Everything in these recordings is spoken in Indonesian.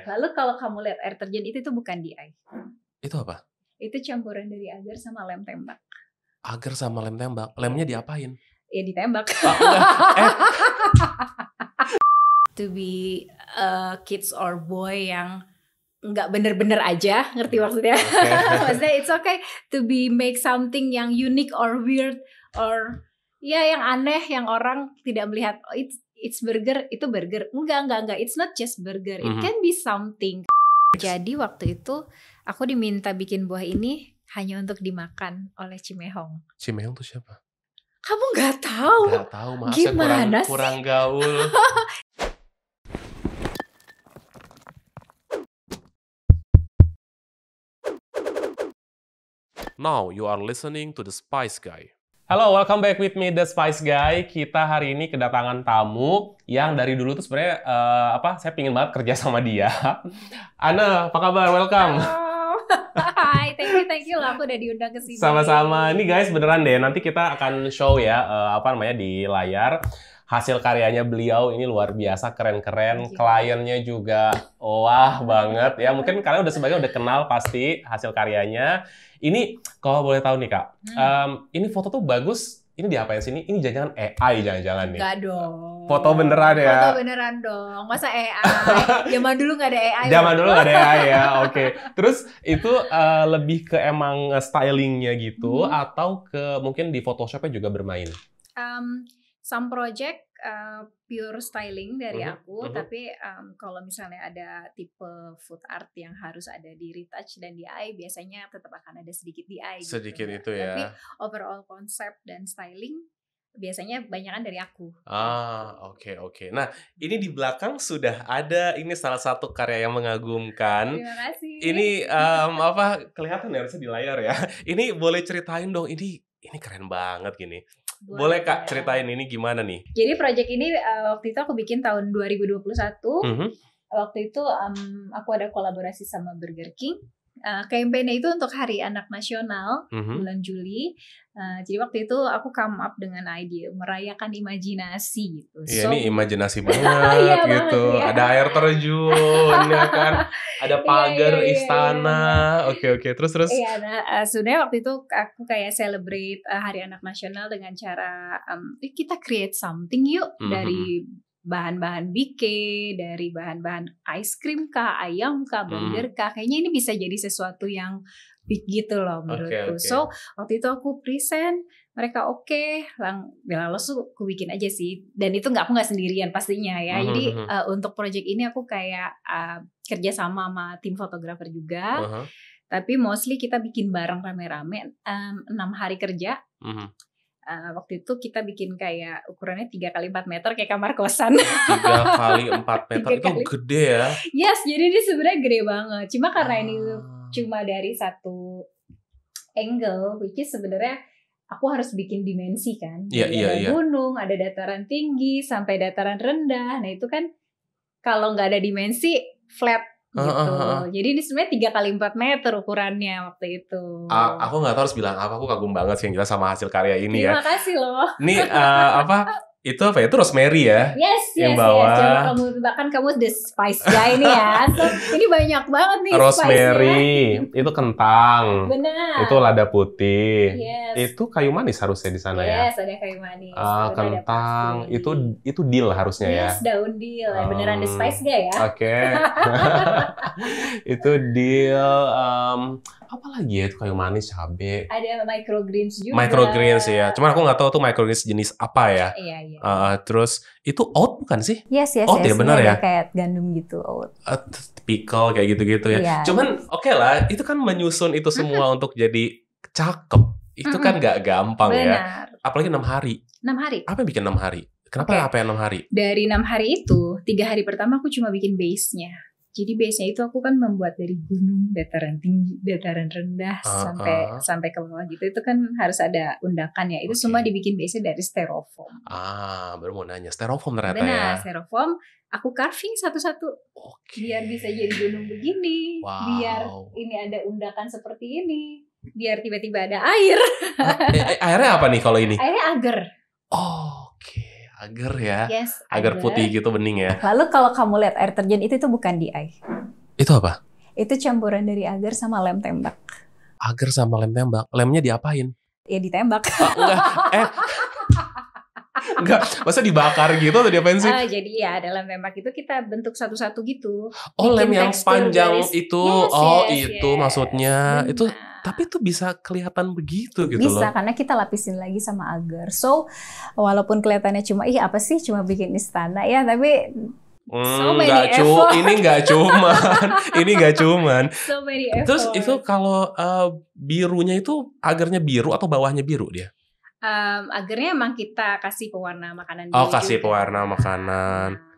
Lalu kalau kamu lihat air terjun itu bukan DI. Itu apa? Itu campuran dari agar sama lem tembak. Agar sama lem tembak. Lemnya diapain? Ya ditembak. To be kids or boy yang nggak bener-bener aja, ngerti maksudnya? Maksudnya it's okay to be make something yang unique or weird or ya yang aneh, yang orang tidak melihat. Oh, it's burger, itu burger. Enggak. It's not just burger. It can be something. Jadi waktu itu aku diminta bikin buah ini hanya untuk dimakan oleh Cimehong. Cimehong tuh siapa? Kamu nggak tahu? Nggak tahu, maaf Gimana saya kurang gaul. Now you are listening to The Spice Guy. Halo, welcome back with me, The Spice Guy. Kita hari ini kedatangan tamu yang dari dulu tuh sebenarnya saya pingin banget kerja sama dia. Ana, apa kabar? Welcome. Hai, thank you lah aku udah diundang ke sini. Sama-sama. Ini guys beneran deh, nanti kita akan show ya di layar. Hasil karyanya beliau ini luar biasa, keren-keren. Kliennya juga wah banget ya. Mungkin kalian udah kenal pasti hasil karyanya. Ini kalau boleh tahu nih Kak, ini foto tuh bagus. Ini diapain sih? Ini jangan-jangan AI jangan-jangan nih? Enggak dong. Foto beneran ya? Foto beneran dong. Masa AI? Zaman dulu nggak ada AI. Zaman dulu nggak ada AI ya, oke. Terus itu lebih ke emang stylingnya gitu, atau ke mungkin di Photoshopnya juga bermain? Some project pure styling dari aku, tapi kalau misalnya ada tipe food art yang harus ada di retouch dan di eye, biasanya tetap akan ada sedikit di eye. Sedikit gitu. itu ya. Tapi overall konsep dan styling biasanya banyakan dari aku. Oke. Nah, ini di belakang sudah ada, ini salah satu karya yang mengagumkan. Terima kasih. Ini kelihatan ya harusnya di layar ya. Ini boleh ceritain dong, ini keren banget gini. Boleh Kak ceritain ini gimana nih? Jadi project ini waktu itu aku bikin tahun 2021. Waktu itu aku ada kolaborasi sama Burger King. Campaign-nya itu untuk Hari Anak Nasional bulan Juli. Jadi waktu itu aku come up dengan ide merayakan imajinasi gitu. Iya, ini imajinasi banget gitu. Ya. Ada air terjun ya kan. Ada pagar istana. Oke. Terus. Iya, sebenarnya waktu itu aku kayak celebrate Hari Anak Nasional dengan cara kita create something yuk dari bahan-bahan bike, dari bahan-bahan ice cream kah, ayam kah, burger kah. Kayaknya ini bisa jadi sesuatu yang big gitu loh menurutku. So waktu itu aku present, mereka langsung aku bikin aja sih. Dan itu aku nggak sendirian pastinya ya. Jadi untuk project ini aku kayak kerja sama tim fotografer juga. Tapi mostly kita bikin bareng rame-rame 6 hari kerja. Waktu itu kita bikin kayak ukurannya 3x4 meter kayak kamar kosan. 3x4 meter itu gede ya? Yes, jadi ini sebenarnya gede banget. Cuma karena ini cuma dari satu angle, which is sebenarnya aku harus bikin dimensi kan. Ada gunung, ada dataran tinggi, sampai dataran rendah. Nah itu kan kalau nggak ada dimensi flat. Gitu. Jadi ini sebenarnya 3x4 meter ukurannya waktu itu. Aku nggak tahu harus bilang apa, aku kagum banget sih yang jelas sama hasil karya ini ya. Terima kasih loh. Ini itu apa ya? Itu rosemary ya? Yes. Coba kamu the spice guy nih ya. So, ini banyak banget nih rosemary, itu kentang. Benar. Itu lada putih. Yes. Itu kayu manis harusnya di sana ya? Yes, ada kayu manis. Kentang, itu dill harusnya ya? Yes, daun dill. Beneran the spice guy ya? Oke. Itu dill. Apa lagi ya, itu kayu manis, cabe. Ada microgreens juga. Microgreens ya. Cuman aku nggak tahu tuh microgreens jenis apa ya. Iya. Terus itu oat bukan sih? Yes. Oat ya, benar ya? Kayak gandum gitu, oat. Pickle kayak gitu-gitu ya. Iya. Cuman oke lah, itu kan menyusun itu semua untuk jadi cakep. Itu kan nggak gampang. Benar. Ya. Apalagi 6 hari. 6 hari. Apa yang bikin 6 hari? Kenapa apa yang 6 hari? Dari 6 hari itu, 3 hari pertama aku cuma bikin base-nya. Jadi base-nya itu aku kan membuat dari gunung, dataran tinggi, dataran rendah, sampai ke bawah gitu. Itu kan harus ada undakan ya. Itu semua dibikin base-nya dari styrofoam. Baru mau nanya. Styrofoam ternyata ya. Benar, styrofoam. Aku carving satu-satu. Biar bisa jadi gunung begini. Wow. Biar ini ada undakan seperti ini. Biar tiba-tiba ada air. Airnya apa nih kalau ini? Airnya agar. Agar ya. Yes, agar putih gitu, bening ya. Lalu kalau kamu lihat air terjun itu bukan DI. Itu apa? Itu campuran dari agar sama lem tembak. Agar sama lem tembak. Lemnya diapain? Ya ditembak. Enggak, masa dibakar gitu atau diapain sih? Jadi ya dalam tembak itu kita bentuk satu-satu gitu. Oh, lem yang panjang garis. itu. Itu maksudnya. Benar. Itu tapi itu bisa kelihatan begitu gitu loh. Bisa, karena kita lapisin lagi sama agar. So, walaupun kelihatannya cuma apa sih cuma bikin istana ya, tapi so many effort. Ini nggak cuman. So many effort. Terus itu kalau birunya itu agarnya biru atau bawahnya biru dia? Agarnya emang kita kasih pewarna makanan. Kasih pewarna makanan.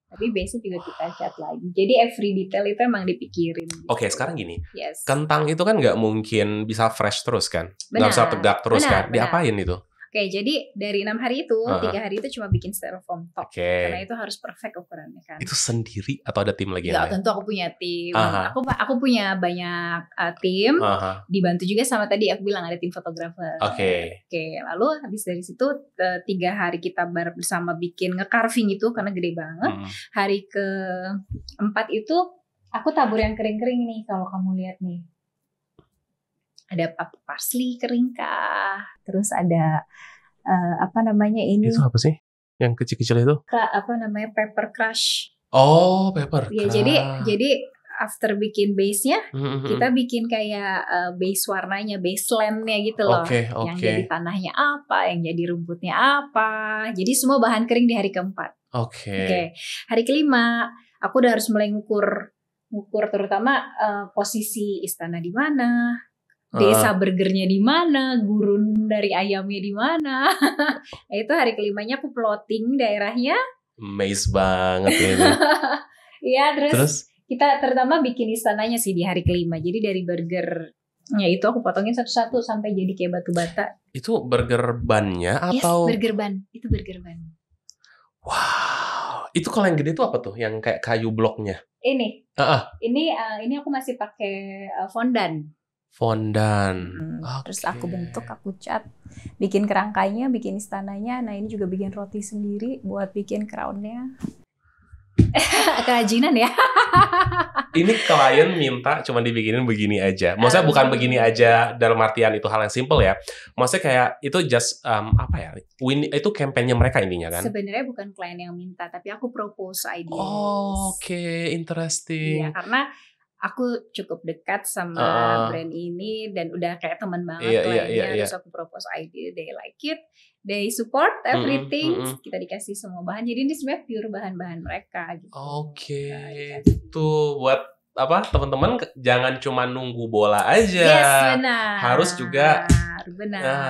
Tapi basic juga kita cat lagi. Jadi every detail itu emang dipikirin. Gitu. Oke, sekarang gini. Yes. Kentang itu kan nggak mungkin bisa fresh terus kan? Nggak bisa tegak terus kan? Diapain itu? Oke, jadi dari 6 hari itu, 3 hari itu cuma bikin styrofoam top. Karena itu harus perfect ukurannya kan. Itu sendiri atau ada tim lagi? Enggak, tentu aku punya tim. Aku punya banyak tim. Dibantu juga sama tadi aku bilang ada tim fotografer. Oke, lalu habis dari situ 3 hari kita bersama bikin nge-carving itu karena gede banget. Hari ke-4 itu aku tabur yang kering-kering nih kalau kamu lihat nih. Ada parsley kering kah? Terus ada apa namanya ini? Itu apa sih? Yang kecil-kecil itu? Pepper crush. Oh, pepper crush. Ya, jadi after bikin base-nya, kita bikin kayak base warnanya, base land-nya gitu loh. Yang jadi tanahnya apa, yang jadi rumputnya apa. Jadi semua bahan kering di hari ke-4. Oke. Hari ke-5, aku udah harus mulai ngukur terutama posisi istana di mana. Desa burgernya di mana, gurun dari ayamnya di mana. Itu hari ke-5-nya aku plotting daerahnya. Maze banget ini. Iya, terus kita terutama bikin istananya sih di hari ke-5. Jadi dari burgernya itu aku potongin satu-satu sampai jadi kayak batu bata. Itu burger bannya atau? Yes, burger ban. Itu burger ban. Wow, itu kalau yang gede itu apa tuh? Yang kayak kayu bloknya? Ini aku masih pakai fondan. Terus aku bentuk, aku cat, bikin kerangkanya, bikin istananya. Nah ini juga bikin roti sendiri buat bikin crownnya. Kerajinan ya. Ini klien minta cuma dibikinin begini aja. Maksudnya bukan begini aja dalam artian itu hal yang simple ya. Maksudnya kayak itu just itu campaign-nya mereka intinya kan. Sebenarnya bukan klien yang minta, tapi aku propose ideas. Oke, interesting. Iya, karena aku cukup dekat sama brand ini dan udah kayak teman banget kliennya. Terus aku propose idea, they like it, they support everything. Kita dikasih semua bahan. Jadi ini sebenarnya pure bahan-bahan mereka gitu. Oke. Itu buat teman-teman jangan cuma nunggu bola aja. Yes, benar. Harus juga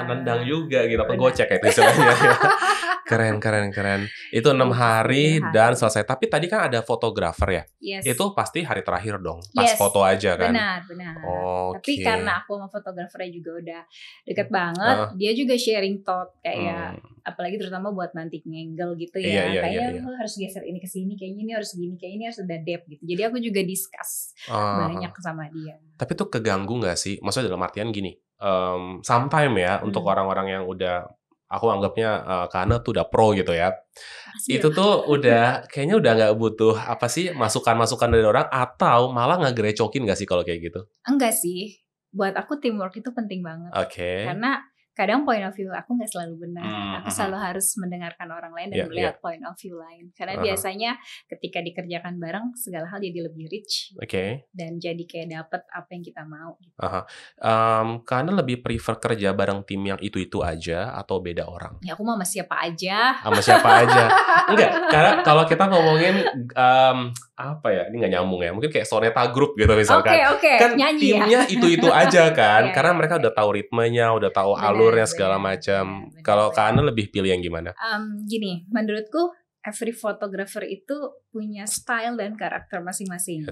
nendang juga gitu. Apa gocek ya istilahnya. Keren. Itu 6 hari dan selesai. Tapi tadi kan ada fotografer ya. Yes. Itu pasti hari terakhir dong. Pas foto aja kan. Benar. Tapi karena aku sama fotografernya juga udah deket banget, dia juga sharing thought kayak apalagi terutama buat nanti ngangle gitu ya. Kayaknya lo harus geser ini ke sini, kayaknya ini harus gini, kayaknya ini harus ada depth gitu. Jadi aku juga discuss banyak sama dia. Tapi tuh keganggu nggak sih? Maksudnya dalam artian gini, sometime ya untuk orang-orang yang udah aku anggapnya karena tuh udah pro gitu ya. Itu tuh kayaknya udah nggak butuh masukan-masukan dari orang atau malah ngegerecokin nggak sih kalau kayak gitu? Enggak sih. Buat aku teamwork itu penting banget. Karena kadang point of view aku nggak selalu benar. Aku selalu harus mendengarkan orang lain dan melihat point of view lain. Karena biasanya ketika dikerjakan bareng segala hal jadi lebih rich. Dan jadi kayak dapet apa yang kita mau. Gitu. Karena lebih prefer kerja bareng tim yang itu aja atau beda orang? Ya aku mau sama siapa aja. Sama siapa aja. Enggak, karena kalau kita ngomongin ini nggak nyambung ya. Mungkin kayak Soneta Group gitu misalkan. Kan nyanyi timnya itu aja kan. Karena mereka udah tahu ritmenya, udah tahu alurnya segala macam. Kalau Kak Ana lebih pilih yang gimana? Gini, menurutku every photographer itu punya style dan karakter masing-masing.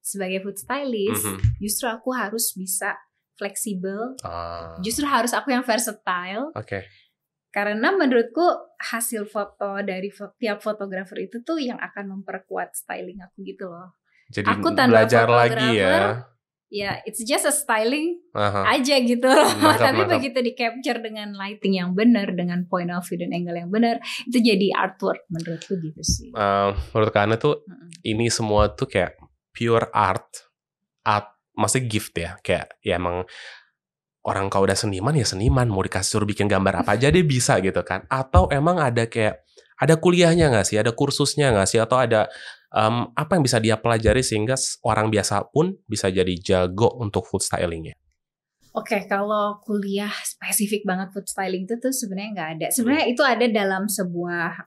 Sebagai food stylist, justru aku harus bisa fleksibel. Justru harus aku yang versatile. Karena menurutku hasil foto dari tiap fotografer itu tuh yang akan memperkuat styling aku gitu loh. Jadi aku tanpa belajar lagi ya. Ya, it's just a styling aja gitu loh. Tapi begitu di capture dengan lighting yang benar, dengan point of view dan angle yang benar, itu jadi artwork menurutku gitu sih. Menurut Kak Ana tuh ini semua tuh kayak pure art, maksudnya gift ya, kayak ya emang orang kalau udah seniman ya seniman, mau dikasih suruh bikin gambar apa aja dia bisa gitu kan? Atau emang ada kayak ada kuliahnya nggak sih, ada kursusnya nggak sih, atau ada apa yang bisa dia pelajari sehingga orang biasa pun bisa jadi jago untuk food stylingnya? Oke, kalau kuliah spesifik banget food styling itu tuh sebenarnya nggak ada. Sebenarnya itu ada dalam sebuah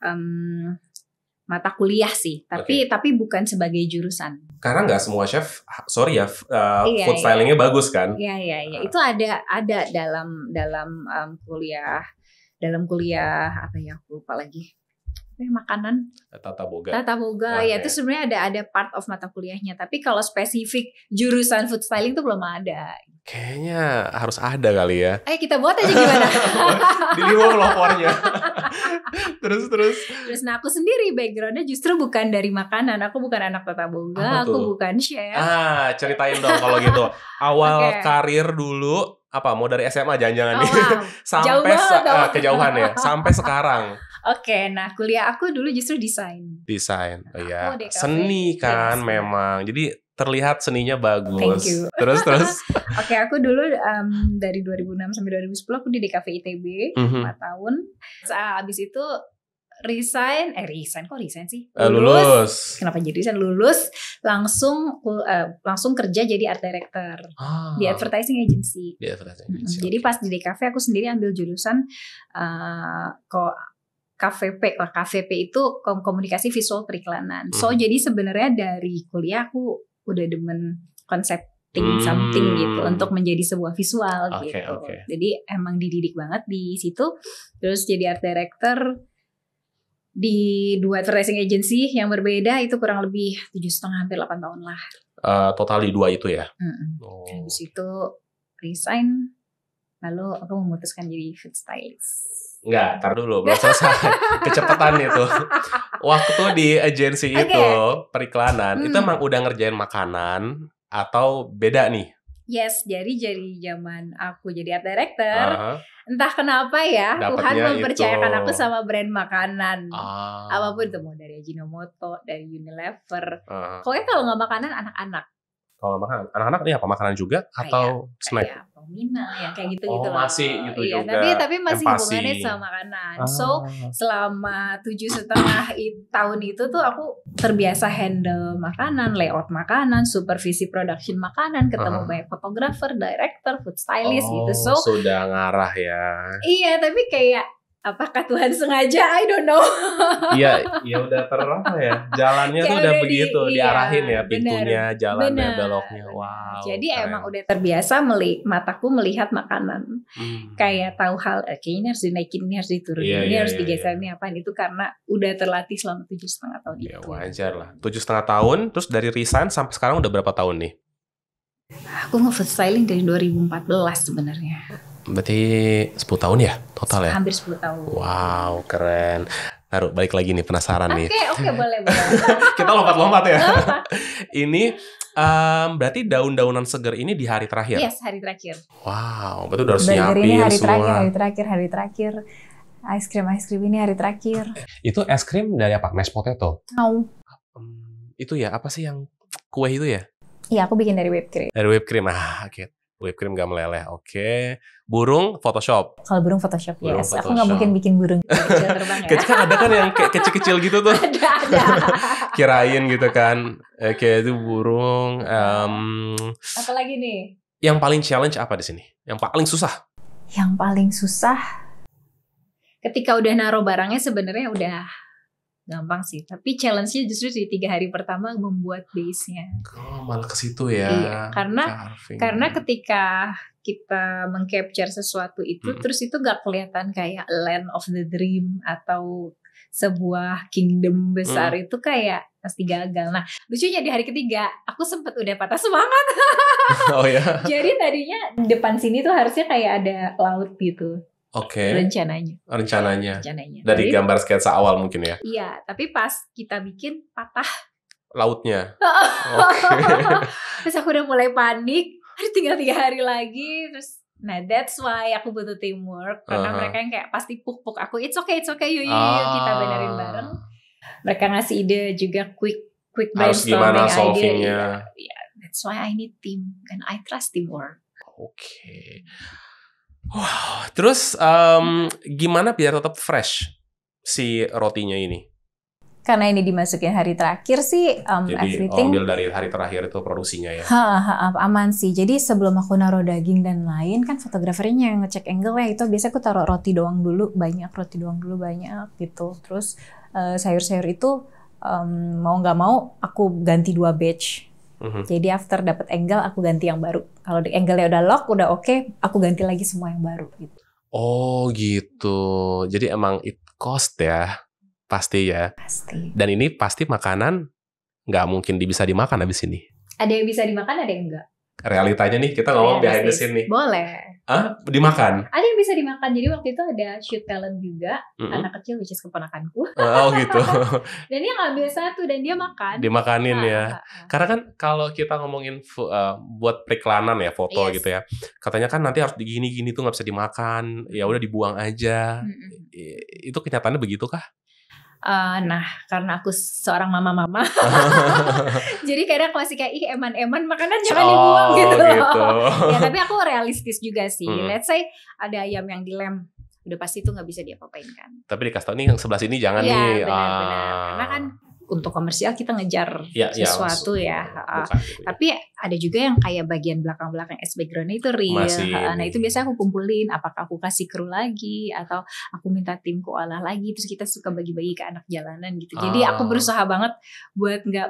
mata kuliah sih, tapi bukan sebagai jurusan. Karena nggak semua chef, sorry ya, Iya, food stylingnya bagus kan? Iya. Itu ada dalam kuliah apa ya? Aku lupa lagi. Makanan. Tata boga. Ya itu sebenarnya ada part of mata kuliahnya. Tapi kalau spesifik jurusan food styling itu belum ada. Kayaknya harus ada kali ya. Ayo kita buat aja gimana? Di lima pelopornya. Terus. Nah aku sendiri backgroundnya justru bukan dari makanan. Aku bukan anak tata boga. Aku bukan chef. Ceritain dong kalau gitu. Awal karir dulu apa? Mau dari SMA jangan-jangan nih. Sampai kejauhan ya. Sampai sekarang. Oke, nah kuliah aku dulu justru desain. Oh iya. Seni kan memang. Jadi terlihat seninya bagus. Thank you. Terus. Oke, aku dulu dari 2006 sampai 2010 aku di DKV ITB 4 tahun. Abis itu resign sih? Lulus. Kenapa jadi resign? Lulus langsung kerja jadi art director di advertising agency. Jadi pas di DKV aku sendiri ambil jurusan KVP itu komunikasi visual periklanan. So jadi sebenarnya dari kuliah aku udah demen concepting something gitu untuk menjadi sebuah visual gitu. Jadi emang dididik banget di situ. Terus jadi art director di 2 advertising agency yang berbeda itu kurang lebih 7,5 hampir 8 tahun lah. Total di 2 itu ya. Habis itu resign, lalu aku memutuskan jadi food stylist. Enggak, tar dulu, belum selesai. Kecepatan itu. Waktu di agensi itu, periklanan, itu emang udah ngerjain makanan atau beda nih? Yes, jadi zaman aku jadi art director, entah kenapa ya, Tuhan mempercayakan aku sama brand makanan. Apapun itu, mau dari Ajinomoto, dari Unilever. Pokoknya kalau nggak makanan, anak-anak. Kalau makanan, anak-anak ini apa? Makanan juga atau snack? Kayak Promina, yang kayak gitu-gitu loh. Masih gitu juga. Tapi masih hubungannya sama makanan. So, selama 7,5 tahun itu tuh aku terbiasa handle makanan, layout makanan, supervisi production makanan, ketemu banyak fotografer, director, food stylist gitu. So, sudah ngarah ya. Iya, tapi kayak apakah Tuhan sengaja? I don't know. Iya, ya udah terarah ya. Jalannya tuh udah begitu, diarahin ya pintunya, jalannya, beloknya. Wow. Jadi emang udah terbiasa mataku melihat makanan. Kayak tahu hal, kayaknya ini harus dinaikin, ini harus diturunin, ini harus digeser, ini apa itu karena udah terlatih selama 7,5 tahun itu. Ya wajar lah. 7,5 tahun, terus dari resign sampai sekarang udah berapa tahun nih? Aku nge-food styling dari 2014 sebenarnya. Berarti 10 tahun ya total ya? Hampir 10 tahun. Wow, keren. Taruh balik lagi nih, penasaran nih. Oke, boleh. Kita lompat-lompat ya. Ini berarti daun-daunan segar ini di hari terakhir? Yes, hari terakhir. Wow, berarti udah harus nyiapin ini hari semua. Hari terakhir. Es krim ini hari terakhir. Itu es krim dari apa? Mashed potato? No. Itu ya, apa sih yang kue itu ya? Iya, aku bikin dari whipped cream. Dari whipped cream, oke. Whipped cream gak meleleh, oke. Burung Photoshop. Kalau burung Photoshop, yes. Aku nggak mungkin bikin burung kecil terbang ya. Kan ada kan yang kayak kecil-kecil gitu tuh. Ada. Kirain gitu kan. Kayak itu burung. Apa lagi nih? Yang paling challenge apa di sini? Yang paling susah? Yang paling susah, ketika udah naruh barangnya sebenarnya udah gampang sih, tapi challenge-nya justru di 3 hari pertama membuat base-nya. Malah ke situ ya. Iya, karena ketika kita meng-capture sesuatu itu, terus itu gak kelihatan kayak land of the dream atau sebuah kingdom besar, itu kayak pasti gagal. Nah, lucunya di hari ketiga aku sempet udah patah semangat. Oh ya. Jadi tadinya depan sini tuh harusnya kayak ada laut gitu. Oke. Rencananya. Dari gambar sketsa awal mungkin ya. Iya, tapi pas kita bikin patah lautnya. Oke. Terus aku udah mulai panik. Tinggal 3 hari lagi. Terus, nah that's why aku butuh teamwork. Karena mereka yang kayak pasti puk-puk aku. It's okay, yuk kita benerin bareng. Mereka ngasih ide juga quick quick harus gimana brainstorming solvingnya. idea. That's why I need team and I trust teamwork. Oke. Wow. Terus gimana biar tetap fresh si rotinya ini? Karena ini dimasukin hari terakhir sih, Jadi everything ambil dari hari terakhir itu produksinya ya. aman sih. Jadi sebelum aku naruh daging dan lain kan fotografernya yang ngecek angle ya, itu biasanya aku taruh roti doang dulu banyak gitu. Terus sayur-sayur itu mau nggak mau aku ganti 2 batch. Jadi after dapat angle aku ganti yang baru. Kalau angle-nya udah lock, udah oke, aku ganti lagi semua yang baru gitu. Oh gitu. Jadi emang it cost ya. Pasti ya. Pasti. Dan ini pasti makanan nggak mungkin bisa dimakan habis ini. Ada yang bisa dimakan, ada yang enggak. Realitanya nih, kita ngomong behind the scene nih. Boleh. Dimakan? Ada yang bisa dimakan. Jadi waktu itu ada shoot talent juga, anak kecil, which is keponakanku. Oh gitu. Dan dia ngambil satu dan dia makan. Dimakanin ya. Karena kan kalau kita ngomongin buat periklanan ya, foto gitu ya. Katanya kan nanti harus gini-gini tuh nggak bisa dimakan. Ya udah dibuang aja. Itu kenyataannya begitu kah? Nah, karena aku seorang mama-mama, jadi kadang masih kayak eman-eman makanan jangan dibuang gitu loh. Ya, tapi aku realistis juga sih. Let's say ada ayam yang dilem, udah pasti itu nggak bisa diapa-apain kan. Tapi dikasih tau nih yang sebelah sini jangan nih. Benar-benar. Karena kan untuk komersial kita ngejar sesuatu ya. Gitu. Tapi ada juga yang kayak bagian belakang-belakang background-nya itu real. Nah itu biasanya aku kumpulin. Apakah aku kasih kru lagi atau aku minta timku olah lagi. Terus kita suka bagi-bagi ke anak jalanan gitu. Jadi aku berusaha banget buat nggak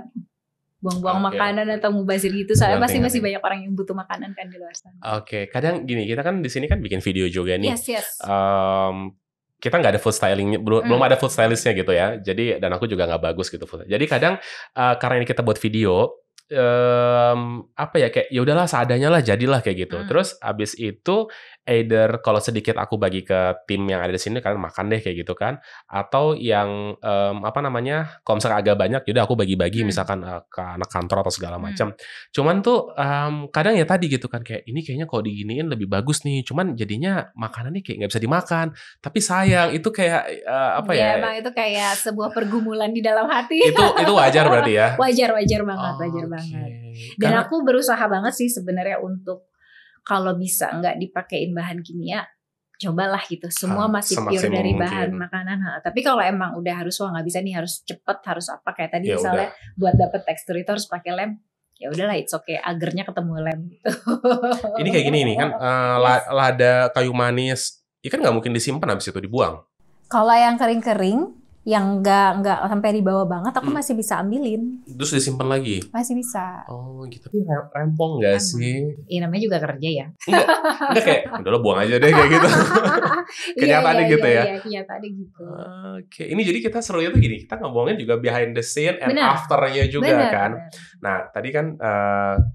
buang-buang makanan atau mubazir gitu. Soalnya pasti masih banyak orang yang butuh makanan kan di luar sana. Oke, kadang gini, kita kan di sini kan bikin video juga nih. Yes. Kita nggak ada food stylingnya, belum ada food stylistnya gitu ya. Jadi dan aku juga nggak bagus gitu. Jadi kadang karena ini kita buat video, apa ya kayak ya udahlah seadanya lah, jadilah kayak gitu. Terus abis itu either kalau sedikit aku bagi ke tim yang ada di sini, kalian makan deh kayak gitu kan. Atau yang kalau misalkan agak banyak, yaudah aku bagi-bagi misalkan ke anak kantor atau segala macam. Cuman tuh kadang ya tadi gitu kan kayak ini kayaknya kalau diginiin lebih bagus nih. Cuman jadinya makanannya kayak nggak bisa dimakan. Tapi sayang itu kayak ya? Emang itu kayak sebuah pergumulan di dalam hati. Itu wajar berarti ya? Wajar banget. Dan aku berusaha banget sih sebenarnya untuk kalau bisa nggak dipakein bahan kimia, cobalah gitu. Semua masih pure dari bahan makanan. Tapi kalau emang udah harus nggak bisa nih, harus cepet, harus apa kayak tadi ya misalnya udah. Buat dapet tekstur itu harus pakai lem. Ya udahlah, it's okay. Agarnya ketemu lem gitu. Ini kayak gini nih kan, lada kayu manis, ikan nggak mungkin disimpan habis itu dibuang. Kalau yang kering-kering, yang nggak sampai dibawa banget, aku masih bisa ambilin. Terus disimpan lagi? Masih bisa. Oh gitu. Tapi rempong nggak sih? Iya namanya juga kerja ya. Enggak kayak, udahlah buang aja deh kayak gitu. Kenyataannya gitu ya? Iya, kenyataannya gitu. Oke, ini jadi kita serunya tuh gini, kita ngomongin juga behind the scene and afternya juga kan. Nah tadi kan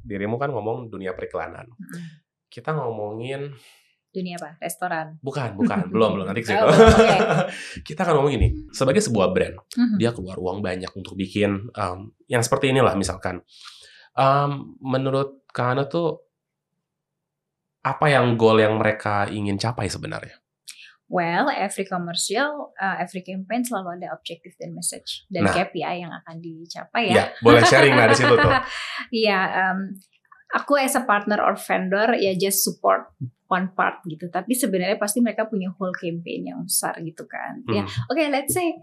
dirimu kan ngomong dunia periklanan. Kita ngomongin dunia apa? Restoran? Bukan, belum nanti ke situ. Kita akan ngomong ini sebagai sebuah brand, dia keluar uang banyak untuk bikin yang seperti inilah misalkan. Menurut Kahana tuh apa yang goal yang mereka ingin capai sebenarnya? Well, every commercial, every campaign selalu ada objective dan message dan KPI yang akan dicapai ya. Ya, boleh sharing dari situ tuh. Iya, aku as a partner or vendor ya just support one part gitu, tapi sebenarnya pasti mereka punya whole campaign yang besar gitu kan. Ya, let's say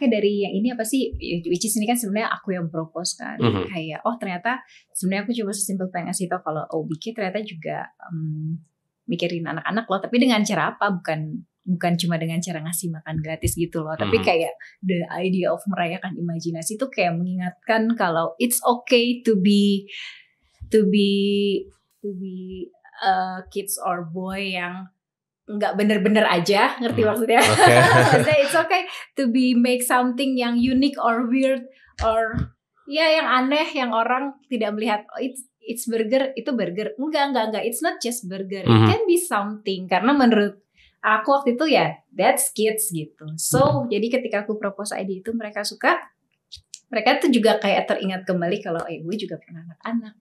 dari yang ini apa sih, which is ini kan sebenarnya aku yang propose kan. Kayak ternyata sebenarnya aku cuma sesimpel pengen ngasih tau kalau OBK ternyata juga mikirin anak-anak loh, tapi dengan cara apa? Bukan cuma dengan cara ngasih makan gratis gitu loh, tapi kayak the idea of merayakan imajinasi itu kayak mengingatkan kalau it's okay to be kids or boy yang nggak bener-bener aja, ngerti maksudnya? It's okay to be make something yang unique or weird or yang aneh yang orang tidak melihat. It's burger, itu burger. Enggak. It's not just burger. It can be something. Karena menurut aku waktu itu ya that's kids gitu. So jadi ketika aku propose ide itu mereka suka. mereka tuh juga kayak teringat kembali kalau gue juga pernah anak-anak.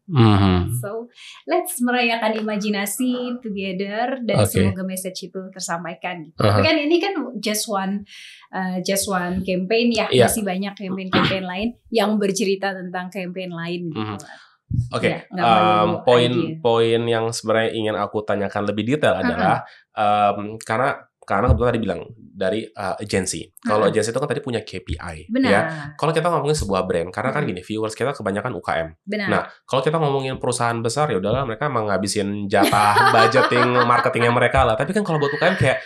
So let's merayakan imajinasi together dan semoga message itu tersampaikan. Tapi kan ini kan just one campaign ya, masih banyak campaign lain yang bercerita tentang campaign lain gitu. Oke, poin yang sebenarnya ingin aku tanyakan lebih detail adalah karena kebetulan tadi bilang dari agensi. Kalau agensi itu kan tadi punya KPI. Benar. Ya. Kalau kita ngomongin sebuah brand, karena kan gini, viewers kita kebanyakan UKM. Benar. Nah, kalau kita ngomongin perusahaan besar, ya udahlah mereka emang ngabisin jatah budgeting marketingnya mereka lah. Tapi kan kalau buat UKM kayak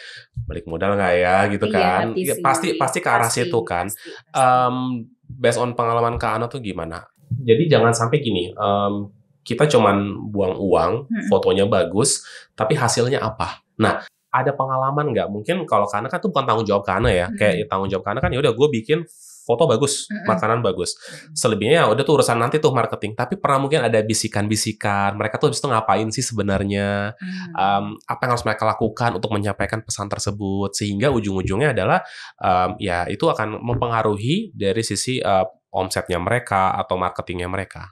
balik modal nggak ya gitu kan? Ya, pasti ke arah situ kan. Based on pengalaman Kak Ana tuh gimana? Jadi jangan sampai gini. Kita cuman buang uang, fotonya bagus, tapi hasilnya apa? Nah, ada pengalaman nggak? Mungkin kalau karena kan itu bukan tanggung jawab karena ya, kayak tanggung jawab karena kan ya udah gue bikin foto bagus, makanan bagus. Selebihnya ya udah tuh urusan nanti tuh marketing. Tapi pernah mungkin ada bisikan-bisikan, mereka tuh habis itu ngapain sih sebenarnya? Apa yang harus mereka lakukan untuk menyampaikan pesan tersebut? Sehingga ujung-ujungnya adalah ya itu akan mempengaruhi dari sisi omsetnya mereka atau marketingnya mereka.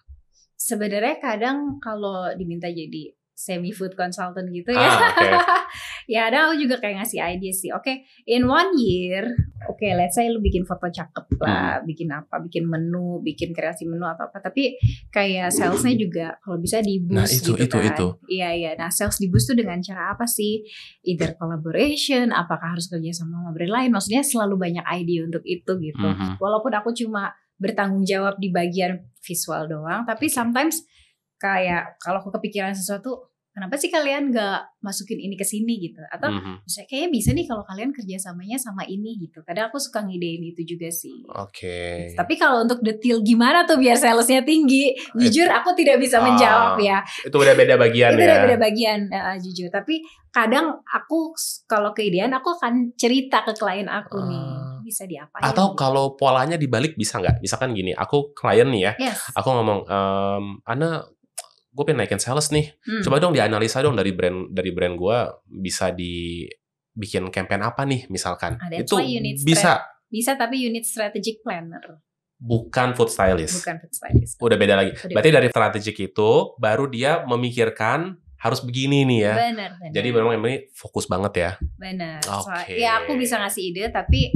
Sebenarnya kadang kalau diminta jadi semi food consultant gitu ya. Ya ada aku juga kayak ngasih ide sih. Oke, in 1 year, let's say lu bikin foto cakep lah, bikin apa, bikin menu, bikin kreasi menu atau apa. Tapi kayak salesnya juga kalau bisa di boost kan. Iya. Nah sales di boost tuh dengan cara apa sih? Either collaboration, apakah harus kerja sama brand lain? Maksudnya selalu banyak ide untuk itu gitu. Walaupun aku cuma bertanggung jawab di bagian visual doang, tapi sometimes kayak kalau aku kepikiran sesuatu, kenapa sih kalian gak masukin ini ke sini gitu? Atau misalnya kayaknya bisa nih kalau kalian kerjasamanya sama ini gitu. Kadang aku suka ngidein itu juga sih. Oke. Tapi kalau untuk detail gimana tuh biar salesnya tinggi, jujur aku tidak bisa menjawab ya. Itu udah beda bagian itu udah beda bagian jujur. Tapi kadang aku kalau keidean aku akan cerita ke klien aku nih. Bisa diapain? Atau gitu. Kalau polanya dibalik bisa nggak? Misalkan gini, aku klien nih ya, aku ngomong, Ana, gue pengen naikin sales nih, coba dong dianalisa dong dari brand gue bisa dibikin campaign apa nih misalkan. Itu bisa tapi unit strategic planner. Bukan food stylist. Udah beda lagi. Berarti dari strategic itu baru dia memikirkan harus begini nih ya. Benar. Jadi memang ini fokus banget ya. Benar. Ya aku bisa ngasih ide tapi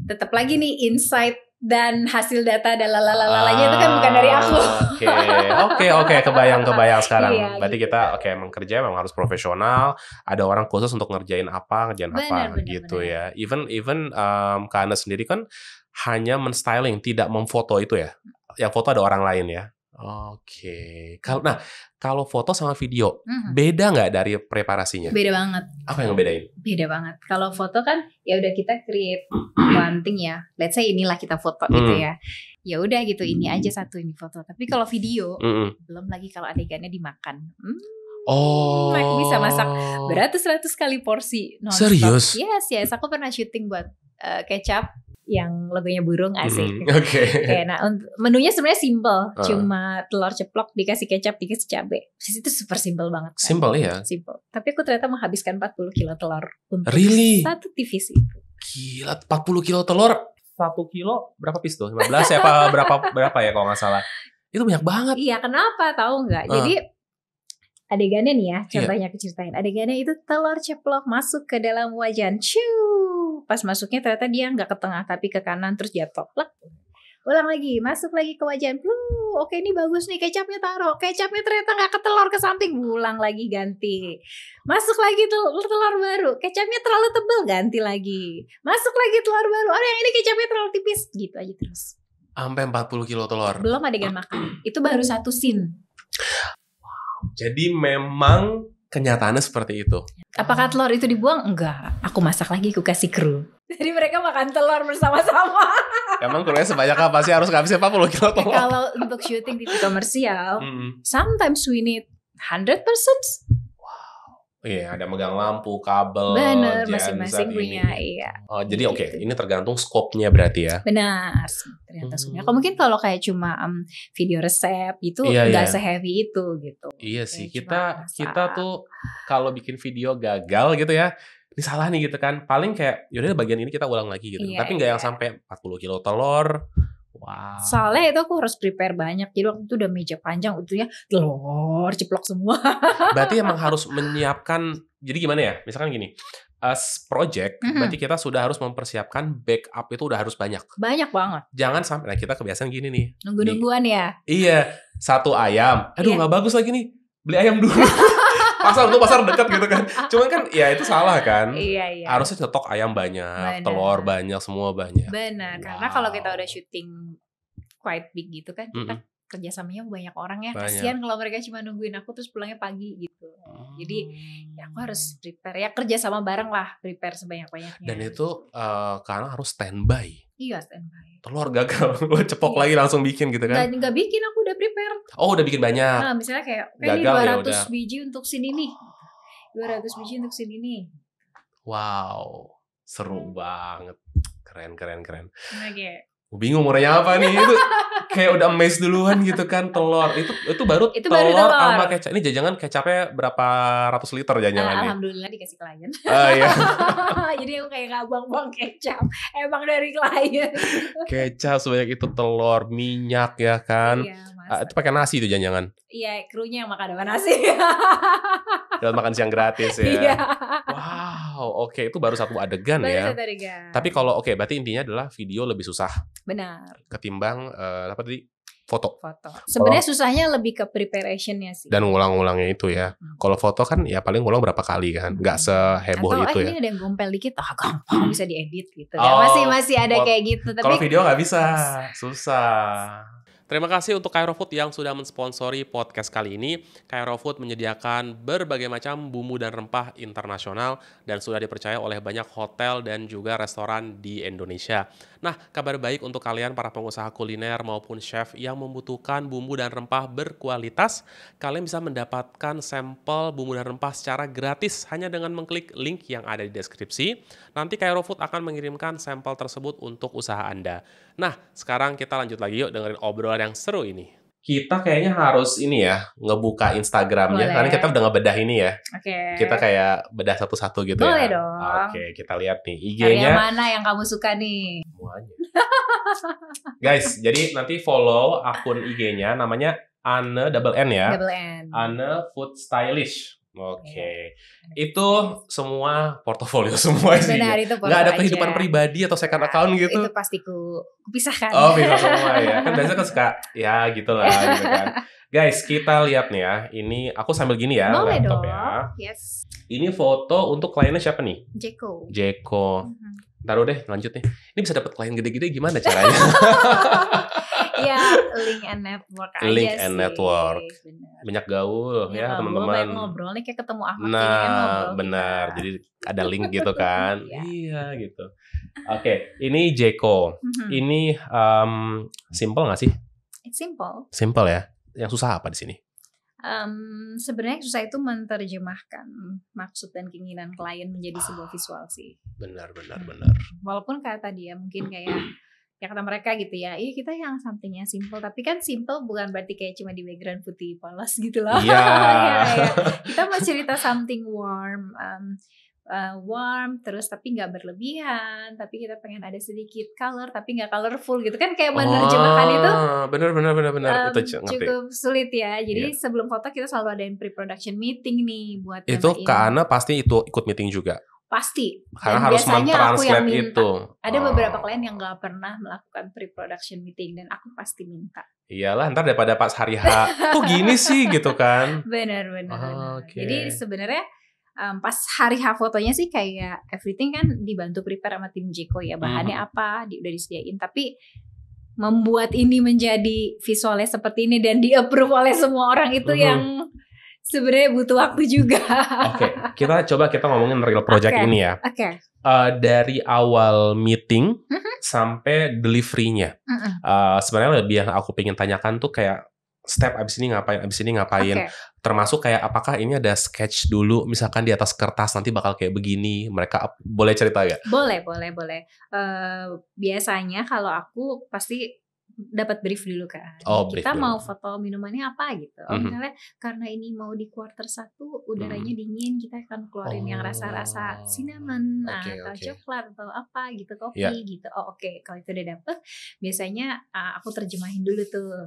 tetap lagi nih insight dan hasil data dan lalalanya itu kan bukan dari aku. Oke, kebayang sekarang. Iya, berarti gitu. Kita emang kerja memang harus profesional. Ada orang khusus untuk ngerjain apa gitu ya. Even Kak Ana sendiri kan hanya men-styling, tidak memfoto itu ya. Yang foto ada orang lain ya. Kalau foto sama video, beda nggak dari preparasinya? Beda banget. Apa yang ngebedain? Beda banget. Kalau foto kan, ya udah kita create one thing ya. Let's say inilah kita foto gitu ya. Ya udah gitu, ini aja satu ini foto. Tapi kalau video, belum lagi kalau adegannya dimakan. Aku bisa masak beratus-ratus kali porsi. Serius? Yes. Aku pernah syuting buat kecap yang logonya burung asik. Nah, menunya sebenarnya simple, cuma telur ceplok dikasih kecap dikasih cabai. Itu super simple banget. Kan? Simple ya. Simple. Tapi aku ternyata menghabiskan 40 kilo telur untuk satu TVC itu. Gila, 40 kilo telur. 1 kilo berapa piece tuh? 15 ya apa berapa ya kalau nggak salah. Itu banyak banget. Iya, kenapa? Tahu nggak? Jadi adegannya nih ya, contohnya aku ceritain. Adegannya itu telur ceplok masuk ke dalam wajan. Pas masuknya ternyata dia nggak ke tengah tapi ke kanan terus jatuh. Ulang lagi, masuk lagi ke wajan. Oke ini bagus nih, kecapnya taruh. Kecapnya ternyata nggak ke telur ke samping. Ulang lagi, ganti. Masuk lagi telur baru. Kecapnya terlalu tebal, ganti lagi. Masuk lagi telur baru. Yang ini kecapnya terlalu tipis. Gitu aja terus. Sampai 40 kilo telur. Belum adegan makan. Itu baru satu scene. Jadi memang kenyataannya seperti itu. Apakah telur itu dibuang? Enggak. Aku masak lagi, aku kasih kru. Jadi mereka makan telur bersama-sama. Emang krunya sebanyak apa sih harus ngabisin 40 kilo telur? Kalau untuk syuting TV komersial, sometimes we need 100%. Iya, ada megang lampu, kabel, bener, masing-masing punya, iya. Jadi ini tergantung skopnya berarti ya. Benar, ternyata skopnya. Kalau kayak cuma video resep itu nggak se-heavy itu gitu. Iya sih, kita tuh kalau bikin video gagal gitu ya, ini salah nih gitu kan. Paling kayak yaudah bagian ini kita ulang lagi gitu. Tapi nggak yang sampai 40 kilo telur. Wow. Soalnya itu aku harus prepare banyak. Jadi waktu itu udah meja panjang, utuhnya telur ceplok semua. Berarti emang harus menyiapkan. Jadi gimana ya? Misalkan gini, as project, berarti kita sudah harus mempersiapkan backup itu udah harus banyak. Banyak banget. Jangan sampai, nah kita kebiasaan gini nih. Nunggu-nungguan ya. Iya, 1 ayam. Aduh nggak bagus lagi nih. Beli ayam dulu. pasar dekat gitu kan. Cuman kan ya itu salah kan. Iya. Harusnya cetok ayam banyak, telur banyak, semua banyak. Benar, karena kalau kita udah syuting quite big gitu kan, kita kerjasamanya banyak orang ya. Kasian kalau mereka cuma nungguin aku terus pulangnya pagi gitu. Jadi ya aku harus prepare ya, kerja sama bareng lah, prepare sebanyak-banyaknya. Dan itu karena harus standby. Iya, standby. Telur gagal, cepok lagi langsung bikin gitu kan? Nggak bikin, aku udah prepare. Oh, udah bikin banyak. Nah, misalnya kayak gagal, ini 200 biji untuk sini nih. 200 biji untuk sini nih. Wow, seru banget. Keren. Oke. Bingung mau nanya apa nih, itu kayak udah amazed duluan gitu kan. Telur itu baru telur sama kecap. Ini jajangan kecapnya berapa ratus liter jajangan nih? Alhamdulillah dikasih klien. Iya. Jadi aku kayak gak buang-buang kecap, emang dari klien. Kecap sebanyak itu, telur, minyak ya kan. Itu pakai nasi tuh jangan. Iya, krunya yang makan sama nasi. Dapat makan siang gratis ya. Iya. Wow, oke, itu baru satu adegan ya. Tapi kalau berarti intinya adalah video lebih susah. Benar. Ketimbang apa tadi? Foto. Sebenarnya susahnya lebih ke preparationnya sih. Dan ngulang-ngulangnya itu ya. Kalau foto kan ya paling ngulang berapa kali kan, nggak seheboh itu ya. Atau ini ada yang gompel dikit, gampang bisa diedit gitu. Masih ada kayak gitu. Kalau video nggak bisa, susah. Terima kasih untuk Cairo Food yang sudah mensponsori podcast kali ini. Cairo Food menyediakan berbagai macam bumbu dan rempah internasional dan sudah dipercaya oleh banyak hotel dan juga restoran di Indonesia. Nah, kabar baik untuk kalian para pengusaha kuliner maupun chef yang membutuhkan bumbu dan rempah berkualitas. Kalian bisa mendapatkan sampel bumbu dan rempah secara gratis hanya dengan mengklik link yang ada di deskripsi. Nanti Cairo Food akan mengirimkan sampel tersebut untuk usaha Anda. Nah, sekarang kita lanjut lagi yuk dengerin obrolan yang seru ini. Kita kayaknya harus ini ya, ngebuka Instagramnya. Karena kita udah ngebedah ini ya. Oke. Kita kayak bedah satu-satu gitu. Boleh ya. dong. Oke, kita lihat nih. IG-nya. Karya mana yang kamu suka nih? Semuanya. Guys, jadi nanti follow akun IG-nya. Namanya Anne, double N ya. Double N. Anne Food Stylish. Oke. Itu semua portofolio semua sih. Benar, itu portofolio. Nggak ada kehidupan pribadi atau second account gitu. Itu pasti kupisahkan. Oh, bisa semua ya. Kan biasanya kan suka ya gitu lah gitu kan. Guys, kita lihat nih ya. Ini aku sambil gini ya. Boleh laptop dong. Ya. Yes. Ini foto untuk kliennya siapa nih? Jeko. Taruh deh, lanjut nih. Ini bisa dapat klien gede-gede gimana caranya? Ya, link and network aja Link sih. and network. Bener. Banyak gaul ya teman-teman. Banyak ngobrol nih kayak ketemu Ahmad. Nah, benar. Kita. Jadi ada link gitu kan. Iya gitu. Oke, ini Jeko. Ini simple nggak sih? It's simple. Simple ya. Yang susah apa di sini? Sebenarnya susah itu menerjemahkan maksud dan keinginan klien menjadi sebuah visual sih. Benar. Walaupun kayak tadi ya, mungkin kayak ya kata mereka gitu ya, iya kita yang somethingnya simple, tapi kan simple bukan berarti kayak cuma di background putih polos gitu loh. Iya. Ya. Kita mau cerita something warm, terus tapi nggak berlebihan, tapi kita pengen ada sedikit color tapi nggak colorful gitu kan, kayak menerjemahkan itu. Benar. Itu cukup sulit ya. Jadi sebelum foto kita selalu adain pre-production meeting nih buat itu Kak Ana pasti itu ikut meeting juga. Pasti. Karena harus mentranslate itu. Ada beberapa klien yang nggak pernah melakukan pre-production meeting dan aku pasti minta. Iyalah, ntar daripada pas hari H, kok gini sih gitu kan? Benar. Okay. Jadi sebenarnya pas hari H fotonya sih kayak everything kan dibantu prepare sama tim Jeko ya, bahannya apa udah disediain, tapi membuat ini menjadi visualnya seperti ini dan di-approve oleh semua orang itu yang sebenarnya butuh waktu juga. Oke, kita ngomongin real project ini ya. Oke. Dari awal meeting sampai delivery-nya. Sebenarnya lebih yang aku pengen tanyakan tuh kayak step abis ini ngapain. Termasuk kayak apakah ini ada sketch dulu, misalkan di atas kertas nanti bakal kayak begini. Mereka boleh cerita gak? Boleh. Biasanya kalau aku pasti dapat brief dulu kan. Brief Kita dulu. mau foto minumannya apa gitu. Misalnya karena ini mau di quarter 1 udaranya dingin, kita akan keluarin yang rasa-rasa cinnamon atau coklat atau apa gitu, kopi gitu. Oke. Kalau itu udah dapet, biasanya aku terjemahin dulu tuh.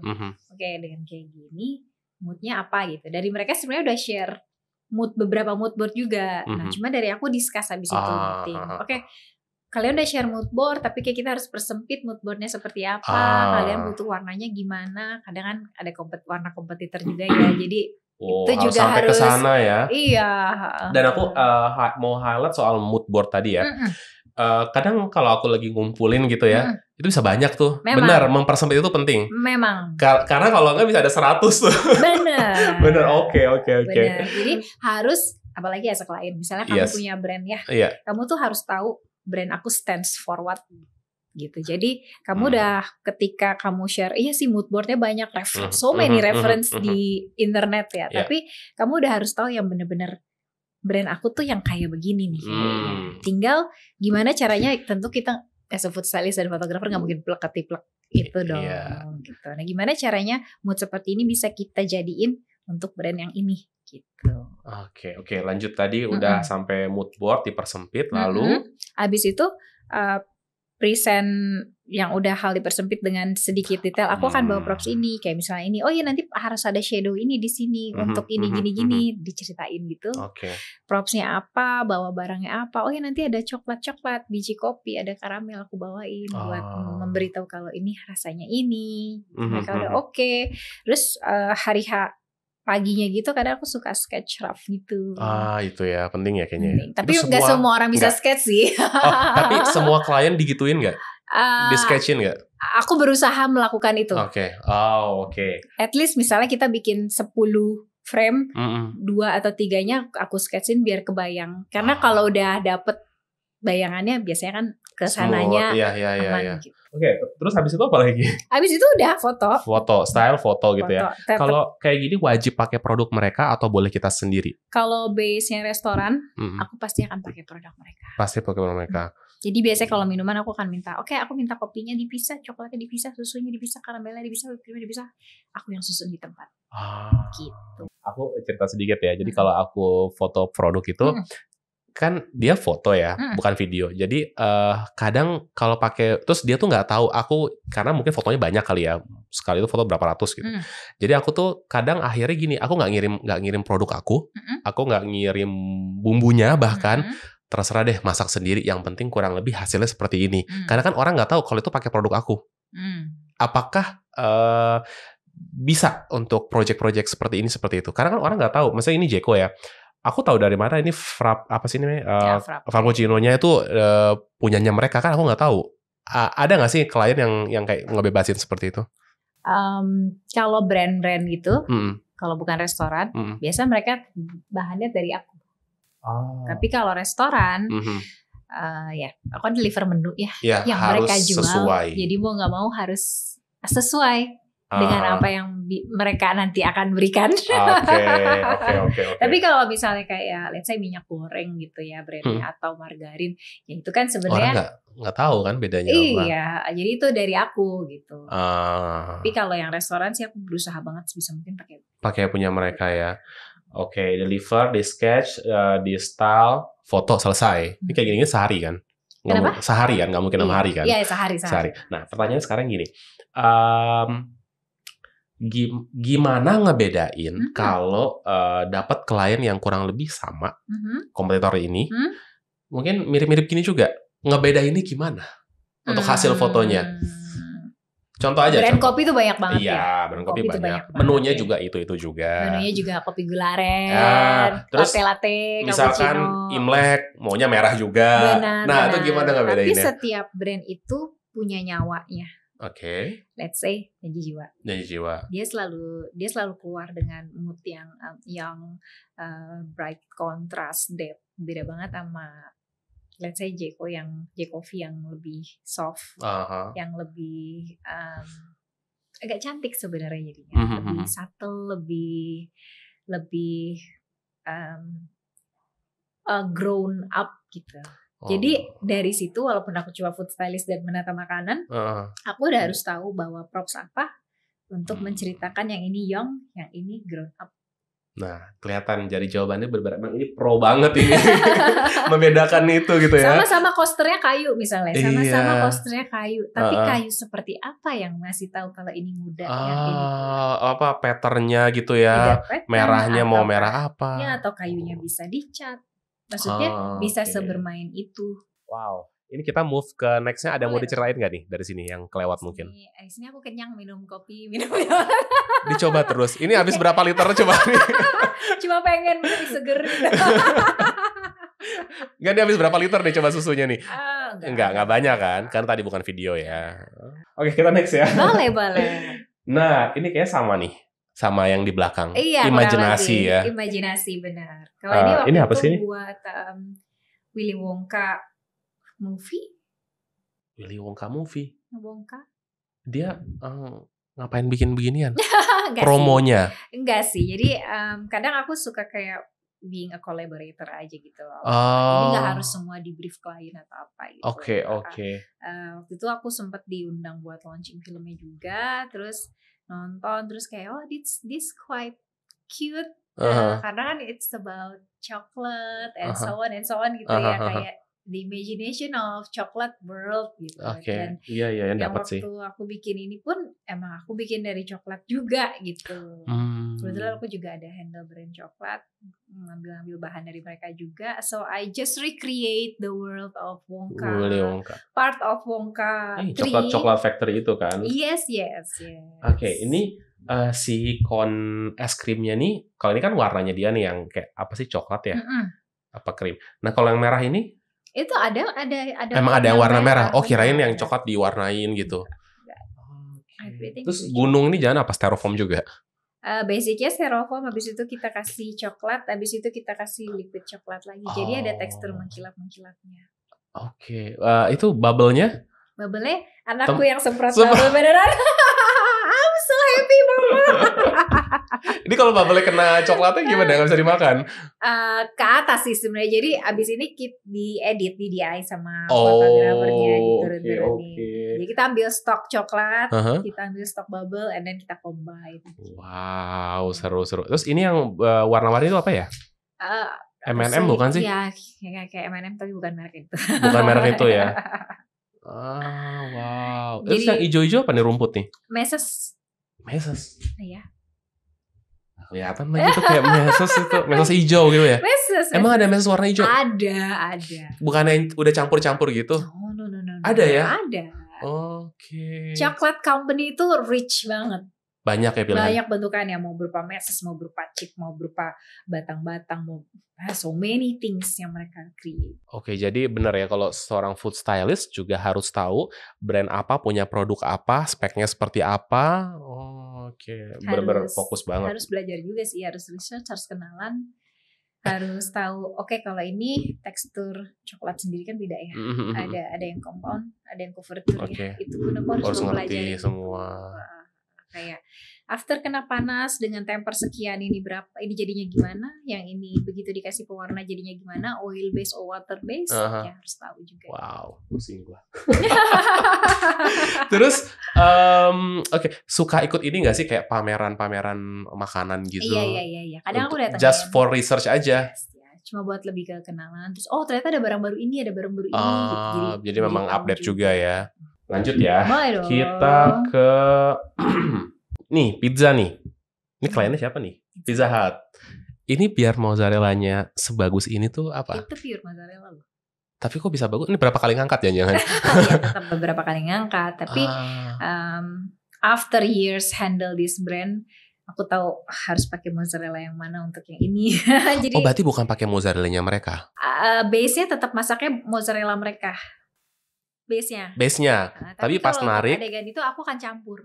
Oke, dengan kayak gini moodnya apa gitu. Dari mereka sebenarnya udah share beberapa mood board juga. Nah, cuma dari aku discuss habis itu meeting. Oke. Kalian udah share mood board, tapi kayak kita harus persempit mood boardnya seperti apa. Kalian butuh warnanya gimana. Kadang kan ada warna kompetitor juga ya. Jadi itu juga sampai harus ke sana ya. Iya. Dan aku mau highlight soal mood board tadi ya. Kadang kalau aku lagi ngumpulin gitu ya, itu bisa banyak tuh. Memang. Benar, mempersempit itu penting. Memang. Karena kalau nggak bisa ada 100 tuh. Bener. Bener, oke. Bener. Jadi harus, apalagi as a client, misalnya kamu punya brand ya, kamu tuh harus tahu brand aku stands for what gitu. Jadi kamu udah ketika kamu share, iya sih mood boardnya banyak so many reference di internet ya. Tapi kamu udah harus tahu yang bener-bener brand aku tuh yang kayak begini nih kayaknya. Tinggal gimana caranya, tentu kita as a food stylist dan fotografer gak mungkin plek-ketiplek itu dong. Gitu. Nah gimana caranya mood seperti ini bisa kita jadiin untuk brand yang ini gitu. Oke, lanjut tadi udah sampai mood board dipersempit, lalu abis itu present yang udah hal dipersempit dengan sedikit detail. Aku akan bawa props ini, kayak misalnya ini. Oh iya nanti harus ada shadow ini di sini untuk ini gini diceritain gitu. Propsnya apa, bawa barangnya apa. Oh iya nanti ada coklat, biji kopi, ada karamel aku bawain buat memberitahu kalau ini rasanya ini. Mereka udah oke. Terus hari paginya gitu kadang aku suka sketch rough gitu. Itu ya penting ya kayaknya. Tapi nggak semua orang bisa sketch sih. Tapi semua klien digituin nggak? Di-sketchin nggak? Aku berusaha melakukan itu. Oke. At least misalnya kita bikin 10 frame, 2 atau 3-nya aku sketchin biar kebayang. Karena kalau udah dapet bayangannya biasanya kan kesananya aman gitu. Terus habis itu apa lagi? Habis itu udah style foto gitu ya. Kalau kayak gini wajib pakai produk mereka atau boleh kita sendiri? Kalau base-nya restoran, aku pasti akan pakai produk mereka. Pasti pakai produk mereka. Jadi biasanya kalau minuman aku akan minta, aku minta kopinya dipisah, coklatnya dipisah, susunya dipisah, karamelnya dipisah, whipped creamnya dipisah. Aku yang susun di tempat. Gitu. Aku cerita sedikit ya. Jadi kalau aku foto produk itu kan dia foto ya, bukan video. Jadi kadang kalau pakai, terus dia tuh nggak tahu aku, karena mungkin fotonya banyak kali ya, sekali itu foto berapa ratus gitu. Jadi aku tuh kadang akhirnya gini, aku nggak ngirim produk aku nggak ngirim bumbunya bahkan. Terserah deh masak sendiri, yang penting kurang lebih hasilnya seperti ini. Karena kan orang nggak tahu kalau itu pakai produk aku. Apakah bisa untuk project-project seperti ini seperti itu? Karena kan orang nggak tahu. Misalnya ini Jeko ya. Aku tahu dari mana ini apa sih namanya? Frappuccino-nya itu punyanya mereka, kan aku nggak tahu. Ada nggak sih klien yang kayak ngebebasin seperti itu? Kalau brand-brand gitu, kalau bukan restoran, biasa mereka bahannya dari aku. Tapi kalau restoran, aku kan deliver menu ya yang mereka jual. Sesuai. Jadi mau nggak mau harus sesuai dengan apa yang mereka nanti akan berikan. Oke. Tapi kalau misalnya kayak let's say minyak goreng gitu ya brandnya atau margarin, ya itu kan sebenarnya orang nggak tahu kan bedanya apa. Iya, jadi itu dari aku gitu. Tapi kalau yang restoran sih aku berusaha banget sebisa mungkin pakai punya mereka ya. Deliver, di sketch, di style, foto, selesai. Ini kayak gini sehari kan? Kenapa? Sehari kan, nggak mungkin 6 hari kan? Iya, sehari. Nah, pertanyaannya sekarang gini. Gimana ngebedain kalau dapat klien yang kurang lebih sama kompetitor ini, mungkin mirip-mirip gini juga, ngebedainnya gimana untuk hasil fotonya? Contoh aja. Brand kopi tuh banyak banget ya. Iya, brand kopi banyak. Menunya juga itu juga. Menunya juga kopi gularen, latte, misalkan Imlek maunya merah juga. Benar. Itu gimana ngebedainnya? Tapi setiap brand itu punya nyawanya. Let's say Janji Jiwa. Dia selalu keluar dengan mood yang bright, contrast, depth. Beda banget sama let's say J-Coffee yang lebih soft, yang lebih agak cantik sebenarnya jadinya, lebih subtle, lebih grown up gitu. Jadi dari situ walaupun aku cuma food stylist dan menata makanan, aku udah harus tahu bahwa props apa untuk menceritakan yang ini young, yang ini grown up. Nah, kelihatan dari jawabannya benar-benar ini pro banget ini. Membedakan itu gitu ya. Sama-sama coasternya kayu misalnya, sama-sama coasternya kayu, tapi kayu seperti apa yang ngasih tahu kalau ini muda, yang ini apa patternnya gitu ya. Merahnya mau merah apa? Ya, atau kayunya bisa dicat. Maksudnya bisa sebermain itu. Wow. Ini kita move ke nextnya, ada yang mau diceritain gak nih dari sini yang kelewat mungkin? Di sini aku kenyang minum kopi, minum. Dicoba terus. Ini habis berapa liter coba nih? Cuma pengen lebih seger. Enggak, dia habis berapa liter nih coba susunya nih? Enggak banyak kan? Karena tadi bukan video ya. Oke, kita next ya. Boleh. Nah, ini kayaknya sama nih. Sama yang di belakang. Iya, imajinasi ya. Imajinasi, benar. Kalau ini waktu ini apa sih? buat Willy Wonka movie. Willy Wonka movie. Wonka. Dia ngapain bikin beginian? Promonya? Enggak sih. Jadi kadang aku suka kayak being a collaborator aja gitu loh. Jadi nggak harus semua di brief klien atau apa gitu. Oke. Waktu itu aku sempat diundang buat launching filmnya juga. Terus nonton, terus kayak this quite cute. Karena kan it's about chocolate and so on gitu ya, kayak the imagination of chocolate world gitu. Dan yang dapat waktu aku bikin ini pun emang aku bikin dari coklat juga gitu. Kebetulan aku juga ada handle brand coklat, ngambil bahan dari mereka juga. So I just recreate the world of Wonka. Part of Wonka. Coklat factory itu kan? Yes. Oke, ini si kon es krimnya nih, kalau ini kan warnanya dia nih yang kayak apa sih, coklat ya? Apa krim? Nah, kalau yang merah ini? Itu ada. Emang ada yang warna merah? Oh, kirain yang coklat diwarnain gitu. Terus gunung ini jangan apa, styrofoam juga? Basicnya styrofoam, habis itu kita kasih coklat, habis itu kita kasih liquid coklat lagi. Jadi ada tekstur mengkilap-mengkilapnya. Oke. Itu bubble-nya? Bubble-nya anakku yang semprot bubble beneran. I'm so happy mama. Ini kalau bubble kena coklatnya gimana? Nggak bisa dimakan? Ke atas sih sebenarnya. Jadi abis ini diedit di DI sama fotografernya gitu. Jadi kita ambil stok coklat, kita ambil stok bubble, and then kita combine. Wow, seru. Terus ini yang warna-warni itu apa ya? M&M bukan sih? Iya, kayak M&M tapi bukan merek itu. Bukan merek itu ya. Wow. Terus yang hijau-hijau apa nih, rumput nih? Meses. Iya. Kelihatan lagi tuh kayak meses hijau gitu ya. Meses. Emang ada meses warna hijau? Ada. Bukan yang udah campur-campur gitu? No. Ada ya? Ada. Oke. Chocolate company itu rich banget. Banyak ya pilihan? Banyak bentukannya, mau berupa meses, mau berupa chip, mau berupa batang-batang, so many things yang mereka create. Oke, jadi benar ya kalau seorang food stylist juga harus tahu brand apa, punya produk apa, speknya seperti apa. Oke, benar-benar fokus banget. Harus belajar juga sih, harus research, harus kenalan, harus tahu. Oke, kalau ini tekstur coklat sendiri kan beda ya. Ada yang compound, ada yang couverture ya. Itu pun aku harus ngerti semua. Kayak after kena panas dengan temper sekian ini berapa, ini jadinya gimana, yang ini begitu dikasih pewarna jadinya gimana, oil base or water base, ya harus tahu juga. Wow, pusing gua. Terus suka ikut ini nggak sih kayak pameran Iya. makanan gitu? Iya. Kadang aku datang just for research aja. Cuma buat lebih ke kenalan. Terus ternyata ada barang baru ini, ada barang baru ini. Jadi memang update juga ya. Lanjut ya. Boleh dong. Kita ke nih, pizza nih. Ini kliennya siapa nih? Pizza Hut. Ini biar mozzarellanya sebagus ini tuh apa? Itu pure mozzarella loh. Tapi kok bisa bagus? Ini berapa kali ngangkat ya jangan? Ya, tetap beberapa kali ngangkat. Tapi after years handle this brand, aku tahu harus pakai mozzarella yang mana untuk yang ini. Jadi, berarti bukan pakai mozzarellanya mereka? Base-nya tetap masaknya mozzarella mereka. Base-nya. Tapi pas narik adegan itu aku akan campur.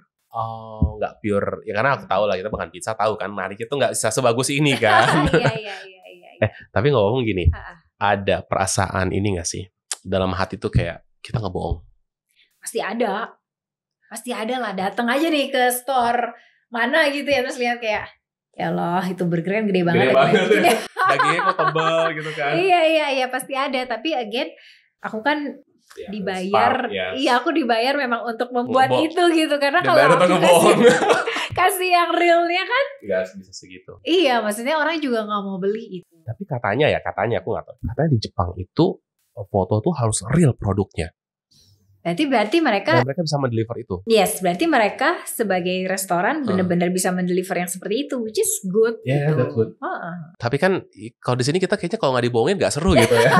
Nggak pure. Ya karena aku tahu lah, kita makan pizza tahu kan, narik itu nggak bisa sebagus ini kan. Iya. Tapi ngomong gini, ada perasaan ini nggak sih dalam hati tuh kayak kita ngebohong? Pasti ada lah. Datang aja nih ke store mana gitu ya, terus lihat kayak, ya Allah itu burger kan gede banget. Ya. Dagingnya kok tebal gitu kan. Iya, pasti ada. Tapi again, Aku kan Ya, dibayar, spark, yes. iya aku dibayar memang untuk membuat itu gitu, karena Dibayar kalau untuk aku ngebohong. kasih yang realnya kan, Nggak bisa segitu. iya maksudnya orang juga nggak mau beli itu. Tapi katanya aku nggak tahu. Katanya di Jepang itu foto tuh harus real produknya. Berarti mereka, Dan mereka bisa mendeliver itu. yes, berarti mereka sebagai restoran benar-benar bisa mendeliver yang seperti itu, which is good. Yeah, gitu. that's good. Tapi kan kalau di sini kita kayaknya kalau nggak dibohongin nggak seru gitu ya.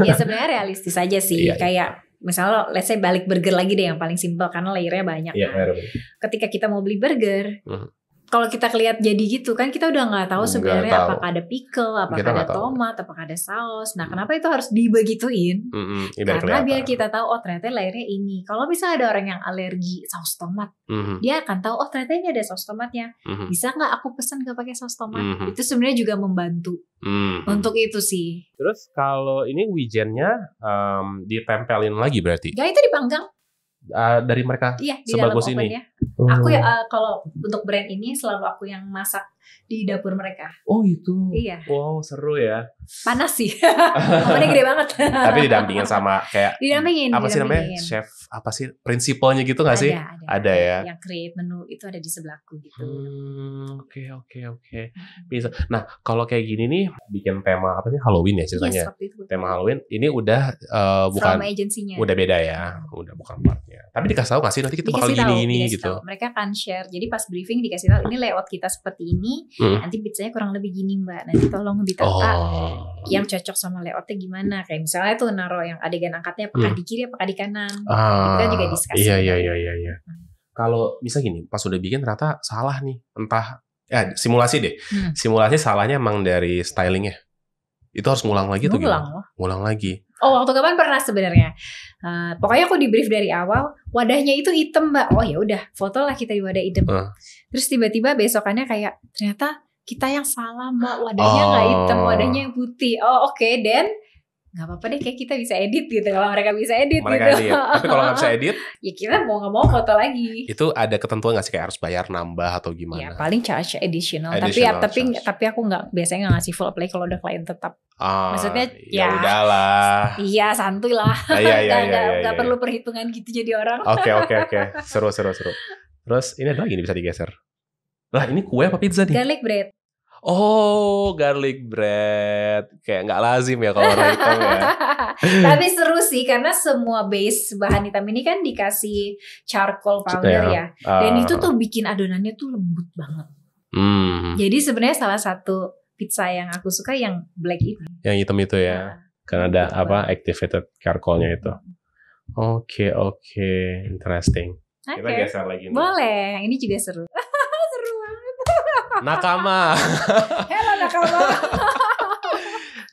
Ya sebenarnya realistis aja sih, Iya. kayak misalnya let's say balik burger lagi deh yang paling simple karena layernya banyak kan. Ketika kita mau beli burger, kalau kita lihat jadi gitu kan kita udah nggak tahu sebenarnya tahu. apakah ada pickle, apakah Kita nggak ada tahu. tomat, apakah ada saus. Nah kenapa itu harus dibegituin? Karena biar kita tahu oh ternyata layernya ini. Kalau misalnya ada orang yang alergi saus tomat, dia akan tahu oh ternyata ini ada saus tomatnya. Bisa nggak aku pesan nggak pakai saus tomat? Itu sebenarnya juga membantu untuk itu sih. Terus kalau ini wijennya ditempelin lagi berarti? Ya itu dipanggang. Dari mereka Iya, di sebagus dalam ini. ovennya. Aku ya kalau untuk brand ini selalu aku yang masak di dapur mereka. Oh itu. Iya. Wow seru ya. Panas sih. Ovennya gede banget. Tapi didampingin sama kayak didampingin. apa sih namanya chef apa sih prinsipalnya gitu nggak sih? Ada ya. Yang create menu itu ada di sebelahku gitu. Oke. Bisa. Nah kalau kayak gini nih bikin tema apa sih Halloween ya ceritanya? Yes, itu. Tema Halloween ini udah bukan. Sama agensinya. Udah beda ya. Udah bukan partnya. Tapi dikasih tahu nggak sih nanti kita bakal gini gitu. Tahu. Mereka akan share. Jadi pas briefing dikasih tahu ini layout kita seperti ini. Nanti pizzanya kurang lebih gini mbak. Nanti tolong ditata yang cocok sama layoutnya gimana. Kayak misalnya tuh naruh yang adegan angkatnya apakah di kiri apakah di kanan. Kita juga diskusi. Iya. Kalau bisa gini, pas udah bikin ternyata salah nih. Entah simulasi deh. Simulasi salahnya emang dari stylingnya. Itu harus ngulang lagi tuh gimana? Ngulang lagi. Oh waktu kapan pernah sebenarnya? Pokoknya aku di brief dari awal wadahnya itu hitam mbak. Oh ya udah foto lah kita di wadah hitam. Terus tiba-tiba besokannya kayak ternyata kita yang salah mbak, wadahnya nggak hitam, wadahnya yang putih. Oh oke, dan nggak apa-apa deh, kayak kita bisa edit gitu kalau mereka bisa edit gitu. Edit. Tapi kalau nggak bisa edit, ya kita mau nggak mau foto lagi. Itu ada ketentuan nggak sih kayak harus bayar nambah atau gimana? Ya paling charge additional. Tapi aku nggak biasanya nggak ngasih full play kalau udah klien tetap. Maksudnya ya udahlah. Iya santuy lah. Nggak perlu perhitungan gitu jadi orang. Oke. Seru. Terus ini ada lagi nih bisa digeser. Lah ini kue apa pizza nih? Garlic bread. Oh, garlic bread. Kayak nggak lazim ya kalau orang hitam ya. Tapi seru sih karena semua base bahan hitam ini kan dikasih charcoal powder ya. Dan itu tuh bikin adonannya tuh lembut banget. Jadi sebenarnya salah satu pizza yang aku suka yang black itu. Yang hitam itu ya. Karena ada activated charcoalnya itu. Oke. Interesting. Kita geser lagi nih. Boleh, yang ini juga seru. Seru banget. Nakama. Hello nakama.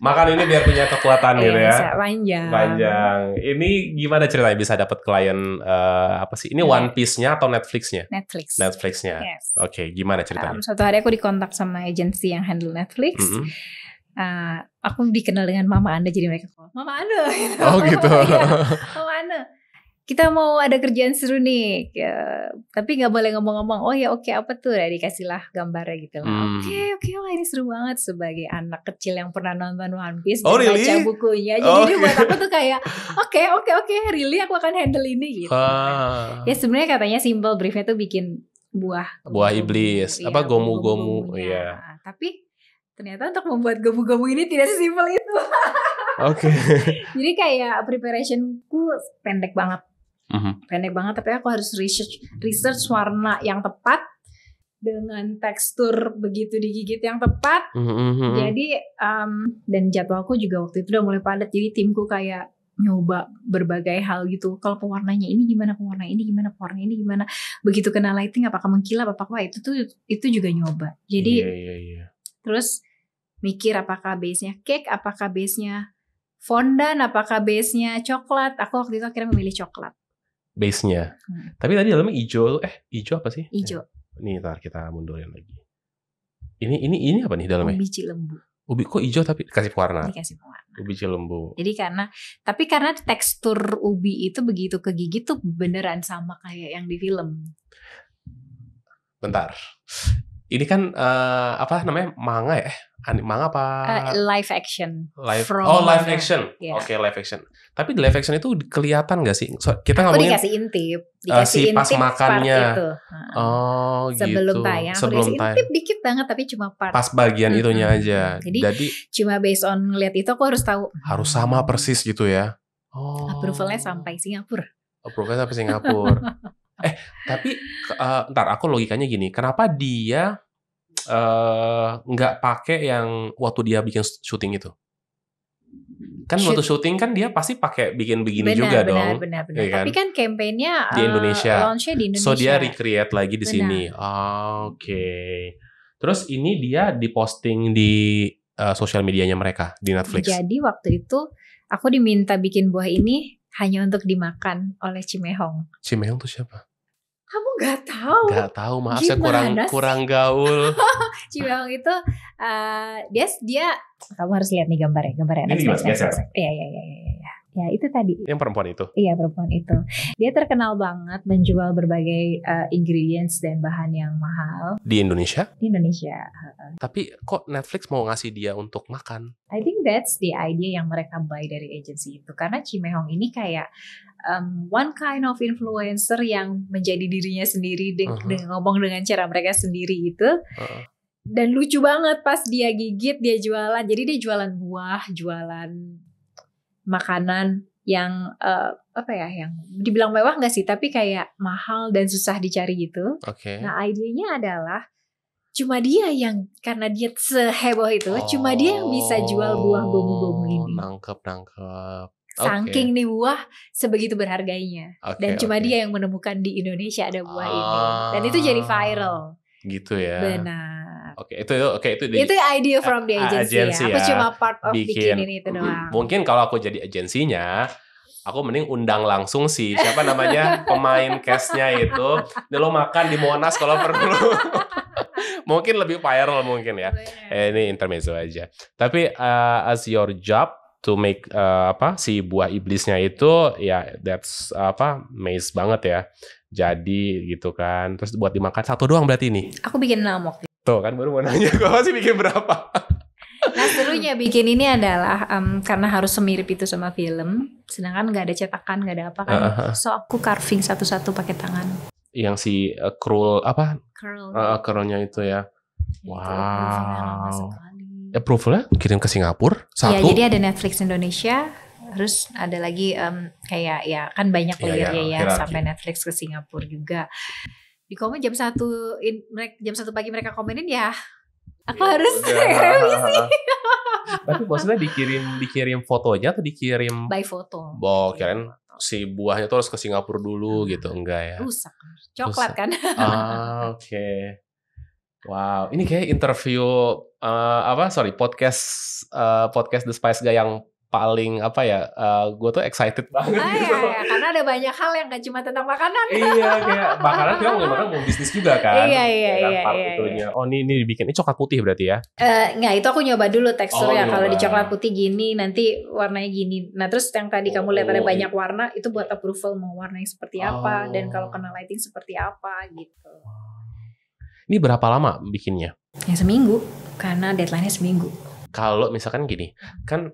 Makan ini biar punya kekuatan gitu ya. Panjang. Ini gimana ceritanya bisa dapat klien apa sih? Ini One Piece-nya atau Netflix-nya? Netflix-nya. Yes. Oke, gimana ceritanya? Suatu hari aku dikontak sama agensi yang handle Netflix. Aku dikenal dengan Mama Anda jadi mereka call Mama Anda. Oh gitu. Ya, Mama Anda. Kita mau ada kerjaan seru nih, tapi nggak boleh ngomong-ngomong. Oh ya oke, apa tuh? Ya, dikasihlah gambarnya gitu lah. Oke, wah ini seru banget sebagai anak kecil yang pernah nonton One Piece dan baca bukunya. Jadi buat aku tuh kayak oke, really aku akan handle ini gitu. Ya sebenarnya katanya simple briefnya tuh bikin buah iblis, apa gomu-gomu. Iya. Tapi ternyata untuk membuat gomu-gomu ini tidak sesimpel itu. Oke. Jadi kayak preparationku pendek banget. Tapi aku harus research warna yang tepat dengan tekstur begitu digigit yang tepat. Jadi dan jadwalku juga waktu itu udah mulai padat. Jadi timku kayak nyoba berbagai hal gitu. Kalau pewarnanya ini gimana, pewarna ini gimana. Begitu kena lighting apakah mengkilap, apakah itu juga nyoba. Jadi terus mikir apakah base-nya cake, apakah base-nya fondant, apakah base-nya coklat. Aku waktu itu akhirnya memilih coklat. Base-nya. Tapi tadi dalamnya hijau. Hijau apa sih? Hijau. Nih, ntar kita mundurin lagi. Ini apa nih dalamnya? Ubi cilembu. Ubi kok hijau tapi dikasih pewarna? Dikasih pewarna. Ubi cilembu. Jadi karena tekstur ubi itu begitu kegigit tuh beneran sama kayak yang di film. Bentar. Ini kan apa namanya, manga ya? Manga apa? Live action. Live manga. action. Yeah. Oke, live action. Tapi di live action itu kelihatan nggak sih? Kita Aku ngomongin dikasih intip si pas makannya. part itu. Sebelum gitu. tayang, aku dikasih intip dikit banget tapi cuma part. Pas bagian itunya aja. Jadi cuma based on ngeliat itu aku harus tahu. Harus sama persis gitu ya. Approval-nya sampai Singapura. Approval-nya sampai Singapura. Tapi ntar aku logikanya gini, kenapa dia nggak pakai yang waktu dia bikin syuting itu? Kan waktu syuting kan dia pasti pakai bikin begini juga dong. Benar. Ya kan? Tapi kan campaign-nya di Indonesia. launch-nya di Indonesia. So dia recreate lagi di sini. Oke. Terus ini dia diposting di sosial medianya mereka di Netflix. Jadi waktu itu aku diminta bikin buah ini hanya untuk dimakan oleh Cimehong. Cimehong tuh siapa? Kamu nggak tahu? Nggak tahu, maaf saya kurang gaul. Cimehong itu dia kamu harus lihat nih gambarnya. Ini geser. Iya. Ya itu tadi. Yang perempuan itu? Iya, perempuan itu. Dia terkenal banget menjual berbagai ingredients dan bahan yang mahal. Di Indonesia? Di Indonesia. Tapi kok Netflix mau ngasih dia untuk makan? I think that's the idea yang mereka buy dari agency itu. Karena Cimehong ini kayak one kind of influencer yang menjadi dirinya sendiri dengan ngomong dengan cara mereka sendiri itu. Dan lucu banget pas dia gigit, dia jualan. Jadi dia jualan buah, jualan makanan yang yang dibilang mewah nggak sih, tapi kayak mahal dan susah dicari gitu. Nah idenya adalah cuma dia yang, karena dia seheboh itu, cuma dia yang bisa jual buah gomu-gomu ini. Nangkep. Saking nih buah sebegitu berharganya. Dan cuma dia yang menemukan di Indonesia ada buah ini. Dan itu jadi viral. Gitu ya. Benar. Itu idea from the agency ya. Aku cuma part of bikinin itu doang. Mungkin kalau aku jadi agensinya, aku mending undang langsung sih siapa namanya pemain castnya itu. Dia lo makan di Monas kalau perlu. Mungkin lebih viral mungkin ya. Ini intermezzo aja. Tapi as your job to make si buah iblisnya itu ya that's maze banget ya. Jadi gitu kan. Terus buat dimakan satu doang berarti ini. Aku bikin 6 waktu. Tuh kan baru mau nanya, gue masih bikin berapa? Nah serunya bikin ini adalah karena harus semirip itu sama film, sedangkan nggak ada cetakan, nggak ada apa kan. So aku carving satu-satu pakai tangan. Yang si curl curlnya itu ya. Wow. Approvalnya kirim ke Singapura satu. Ya jadi ada Netflix Indonesia, terus ada lagi kayak ya kan banyak layernya ya sampai Netflix ke Singapura juga. Di komen jam 1 pagi mereka komenin ya aku harus revisi. Tapi maksudnya dikirim fotonya atau dikirim by foto? Kirain si buahnya tuh harus ke Singapura dulu gitu. Enggak ya? Rusak. Coklat kan? Oke. Wow, ini kayak interview podcast The Spice Guy yang paling gue tuh excited banget gitu. Ya, karena ada banyak hal yang gak cuma tentang makanan. Iya, kayak makanan kita mau bisnis juga kan. Iya. Oh ini dibikin, ini coklat putih berarti ya? Nggak, itu aku nyoba dulu teksturnya. Kalau di coklat putih gini, nanti warnanya gini. Nah terus yang tadi kamu lihat ada banyak warna, itu buat approval mau warnanya seperti apa. Dan kalau kena lighting seperti apa gitu. Ini berapa lama bikinnya? Ya seminggu, karena deadline-nya seminggu. Kalau misalkan gini, kan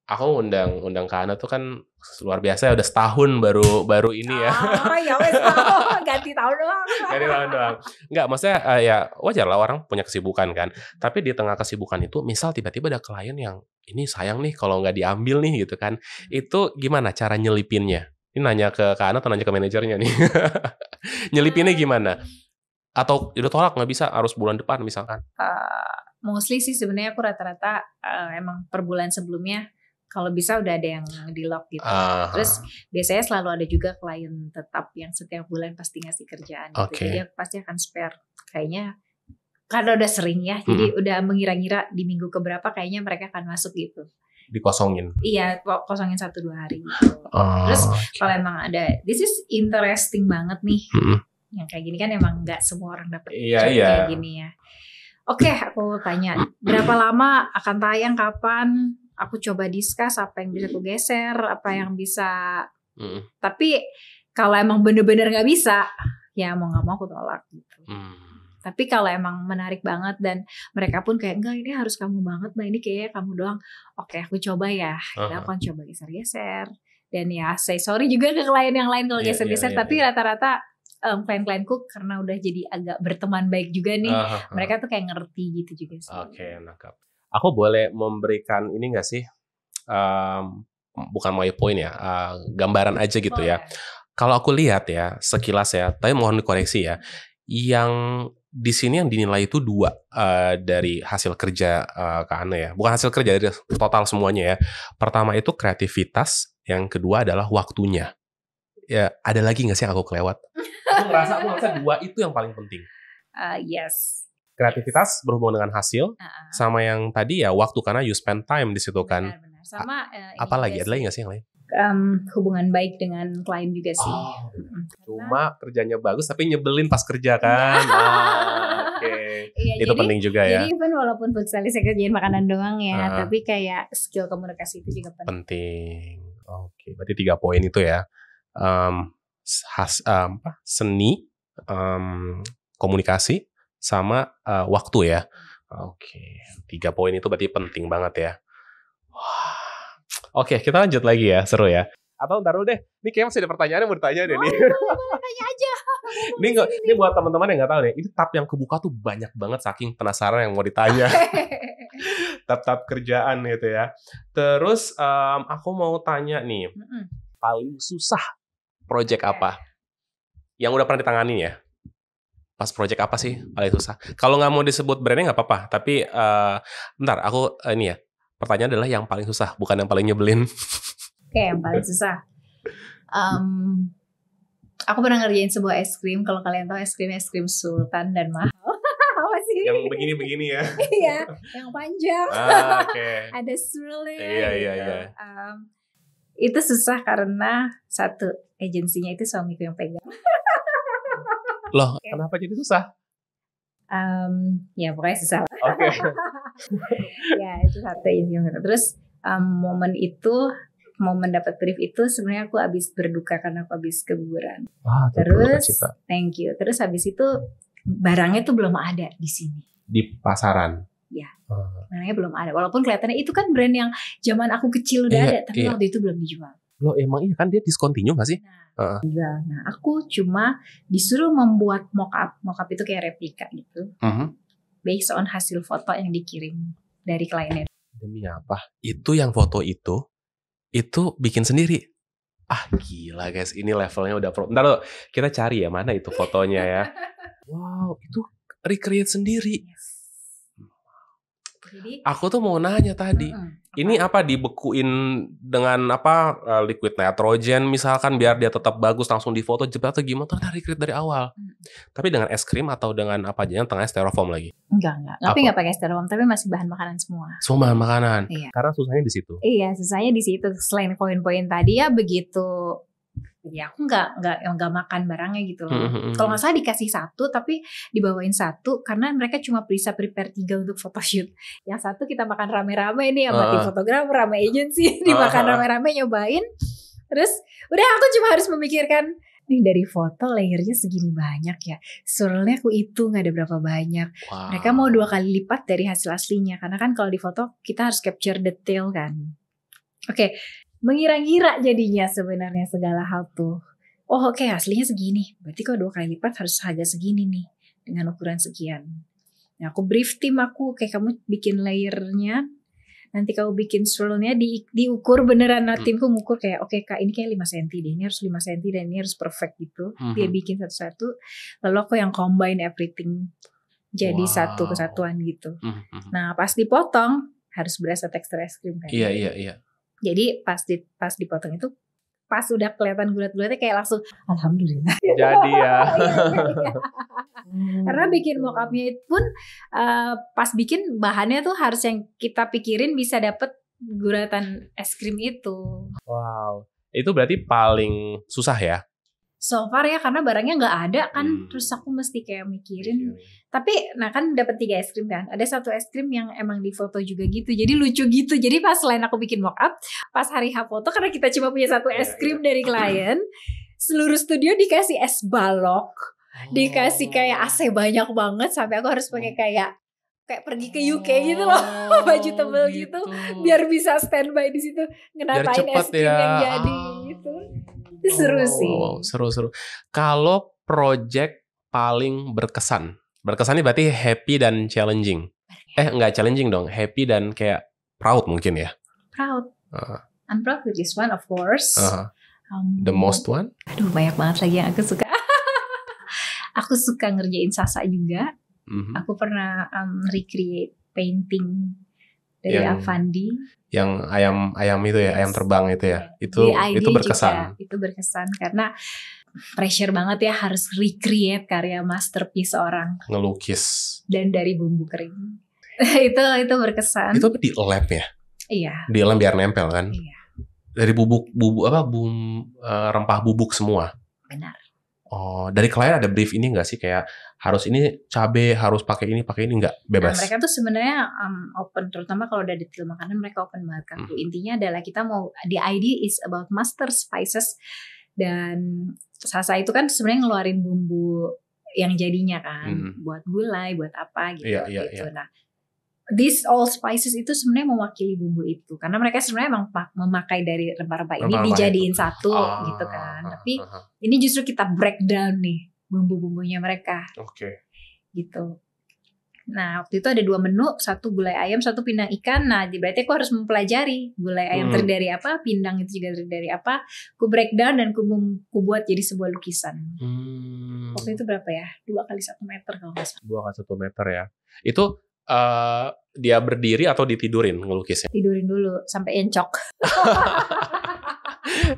aku undang Kana tuh kan luar biasa ya, udah setahun baru ini ya. Ya wes ganti tahun doang. Enggak, maksudnya ya wajar lah orang punya kesibukan kan. Tapi di tengah kesibukan itu, misal tiba-tiba ada klien yang ini sayang nih kalau nggak diambil nih gitu kan. Itu gimana cara nyelipinnya? Ini nanya ke Kana atau nanya ke manajernya nih? Nyelipinnya gimana? Atau udah tolak nggak bisa, harus bulan depan misalkan? Mostly sih sebenarnya aku rata-rata emang per bulan sebelumnya kalau bisa udah ada yang di lock gitu. Terus biasanya selalu ada juga klien tetap yang setiap bulan pasti ngasih kerjaan gitu. Jadi aku pasti akan spare kayaknya karena udah sering ya. Jadi udah mengira-ngira di minggu keberapa kayaknya mereka akan masuk gitu. Dikosongin. Iya, kosongin 1-2 hari gitu. Terus kalau emang ada this is interesting banget nih. Yang kayak gini kan emang nggak semua orang dapat kayak gini ya. Oke, aku tanya berapa lama akan tayang, kapan? Aku coba discuss apa yang bisa aku geser, apa yang bisa. Tapi kalau emang bener-bener nggak bisa, ya mau nggak mau aku tolak gitu. Tapi kalau emang menarik banget dan mereka pun kayak enggak ini harus kamu banget, nah ini kayaknya kamu doang. Oke, aku coba ya. Kita akan coba geser-geser. Dan ya say sorry juga ke klien yang lain kalau geser-geser. Tapi rata-rata klien-klienku karena udah jadi agak berteman baik juga nih, mereka tuh kayak ngerti gitu juga sih. Oke, nangkap. Aku boleh memberikan ini nggak sih? Bukan my point ya, gambaran aja gitu ya. Kalau aku lihat ya, sekilas ya, tapi mohon dikoreksi ya, yang di sini yang dinilai itu 2 dari hasil kerja Kak Ane ya. Bukan hasil kerja, dari total semuanya ya. Pertama itu kreativitas, yang kedua adalah waktunya. Ya, ada lagi nggak sih yang aku kelewat? Aku ngerasa 2 itu yang paling penting. Yes. Kreativitas berhubungan dengan hasil, sama yang tadi ya waktu, karena you spend time di situ kan. Benar. Sama apa lagi? Ada lagi nggak sih yang lain? Hubungan baik dengan klien juga sih. Cuma kerjanya bagus tapi nyebelin pas kerja kan. Oke. Iya, itu penting juga ya. Jadi even walaupun food stylist saya kerjain makanan doang ya, tapi kayak skill komunikasi itu juga penting. Oke, berarti 3 poin itu ya. Seni, komunikasi, sama waktu ya. Oke, 3 poin itu berarti penting banget ya. Wah. Oke, kita lanjut lagi ya, seru ya. Atau ntar dulu deh, ini kayaknya masih ada pertanyaan yang mau ditanya deh nih. Boleh tanya aja. Ini buat teman-teman yang nggak tahu nih, ini tab yang kebuka tuh banyak banget saking penasaran yang mau ditanya. Tab-tab kerjaan gitu ya. Terus aku mau tanya nih, paling susah project apa? Yang udah pernah ditangani ya? Pas project apa sih paling susah? Kalau nggak mau disebut brandnya nggak apa-apa, tapi bentar, aku ini ya. Pertanyaan adalah yang paling susah, bukan yang paling nyebelin. Oke, yang paling susah. Aku pernah ngerjain sebuah es krim. Kalau kalian tahu es krim Sultan dan mahal. Apa sih? Yang begini-begini ya? Iya, yang panjang. Okay. Ada swirlnya. Iya. Itu susah karena satu, agensinya itu suamiku yang pegang. Loh, kenapa jadi susah? Ya pokoknya susah lah. Oke. Ya itu satu yang. Terus momen dapat brief itu sebenarnya aku habis berduka karena aku habis keguguran. Terus thank you. Terus habis itu barangnya tuh belum ada di sini. Di pasaran. Ya. Barangnya belum ada. Walaupun kelihatannya itu kan brand yang zaman aku kecil udah ada, tapi waktu itu belum dijual. Loh, emang iya kan dia discontinue nggak sih? Nah, aku cuma disuruh membuat mock-up itu kayak replika gitu, based on hasil foto yang dikirim dari kliennya. Demi apa? Itu yang foto itu bikin sendiri. Gila guys, ini levelnya udah pro. Bentar loh, kita cari ya mana itu fotonya ya. Wow, itu recreate sendiri. Yes. Jadi, aku tuh mau nanya tadi, ini apa dibekuin dengan apa liquid nitrogen misalkan biar dia tetap bagus langsung difoto jebak atau gimana? Ternyata recreate dari awal. Tapi dengan es krim atau dengan apa aja yang tengahnya styrofoam lagi? Enggak. Tapi nggak pakai styrofoam, tapi masih bahan makanan semua. Semua bahan makanan. Iya. Karena susahnya di situ. Iya, susahnya di situ. Selain poin-poin tadi ya begitu. Ya aku nggak makan barangnya gitu loh. Kalau nggak salah dikasih 1 tapi dibawain 1 karena mereka cuma bisa prepare 3 untuk photoshoot. Yang 1 kita makan rame-rame nih sama tim fotografer, sama agency dimakan rame-rame nyobain. Terus udah aku cuma harus memikirkan nih dari foto layernya segini banyak ya. Swirlnya aku hitung ada berapa banyak. Wow. Mereka mau 2 kali lipat dari hasil aslinya karena kan kalau di foto kita harus capture detail kan. Oke. Mengira-ngira jadinya sebenarnya segala hal tuh. Oke, aslinya segini. Berarti kalau 2 kali lipat harus harga segini nih. Dengan ukuran sekian. Nah aku brief tim aku. Kayak kamu bikin layernya. Nanti kamu bikin swirlnya diukur beneran. Nah timku ngukur kayak oke kak ini kayak 5 cm deh. Ini harus 5 cm dan ini harus perfect gitu. Dia bikin satu-satu. Lalu aku yang combine everything. Jadi satu kesatuan gitu. Nah pas dipotong harus berasa tekstur es krim kan. Iya. Jadi pas dipotong itu pas udah kelihatan gulat-gulatnya kayak langsung alhamdulillah. Jadi ya. Karena bikin mock-upnya pun pas bikin bahannya tuh harus yang kita pikirin bisa dapet guratan es krim itu. Wow, itu berarti paling susah ya? So far ya karena barangnya nggak ada kan, terus aku mesti kayak mikirin. Tapi nah kan dapat 3 es krim kan, ada 1 es krim yang emang difoto juga gitu, jadi lucu gitu. Jadi pas selain aku bikin mock up, pas hari H foto karena kita cuma punya 1 es krim dari klien, seluruh studio dikasih es balok. Dikasih kayak AC banyak banget sampai aku harus pakai kayak pergi ke UK gitu loh, baju tebel gitu, biar bisa standby di situ ngenatain es krim ya. yang jadi gitu. Itu seru sih. Seru. Kalau project paling berkesan ini berarti happy dan challenging. Enggak challenging dong, happy dan kayak proud mungkin ya. Proud. I'm proud with this one of course. The most one? Aduh, banyak banget lagi yang aku suka. Aku suka ngerjain Sasa juga. Aku pernah recreate painting dari Avandi. Yang ayam itu ya, ayam terbang itu ya. Itu berkesan. Juga, itu berkesan karena pressure banget ya harus recreate karya masterpiece orang. Ngelukis. Dan dari bumbu kering. itu berkesan. Itu di lab ya? Iya. Di lab biar nempel kan? Iya. Dari rempah bubuk semua. Benar. Oh, dari klien ada brief ini nggak sih kayak harus ini cabe, harus pakai ini nggak, bebas? Nah, mereka tuh sebenarnya open, terutama kalau udah detail makanan mereka open banget kan. Intinya adalah kita mau, the idea is about master spices, dan Sasa itu kan sebenarnya ngeluarin bumbu yang jadinya kan, buat gulai, buat apa gitu. Iya. Nah, these all spices itu sebenarnya mewakili bumbu itu karena mereka sebenarnya emang memakai dari rempah-rempah ini dijadiin satu gitu kan. Tapi ini justru kita breakdown nih bumbu-bumbunya mereka. Oke. Gitu. Nah, waktu itu ada 2 menu, satu gulai ayam, satu pindang ikan. Nah, berarti aku harus mempelajari gulai ayam terdiri dari apa, pindang itu juga terdiri dari apa. Ku breakdown dan ku buat jadi sebuah lukisan. Waktu itu berapa ya? 2x1 meter kalau nggak salah. 2x1 meter ya. Itu dia berdiri atau ditidurin ngelukisnya? Tidurin dulu sampai encok.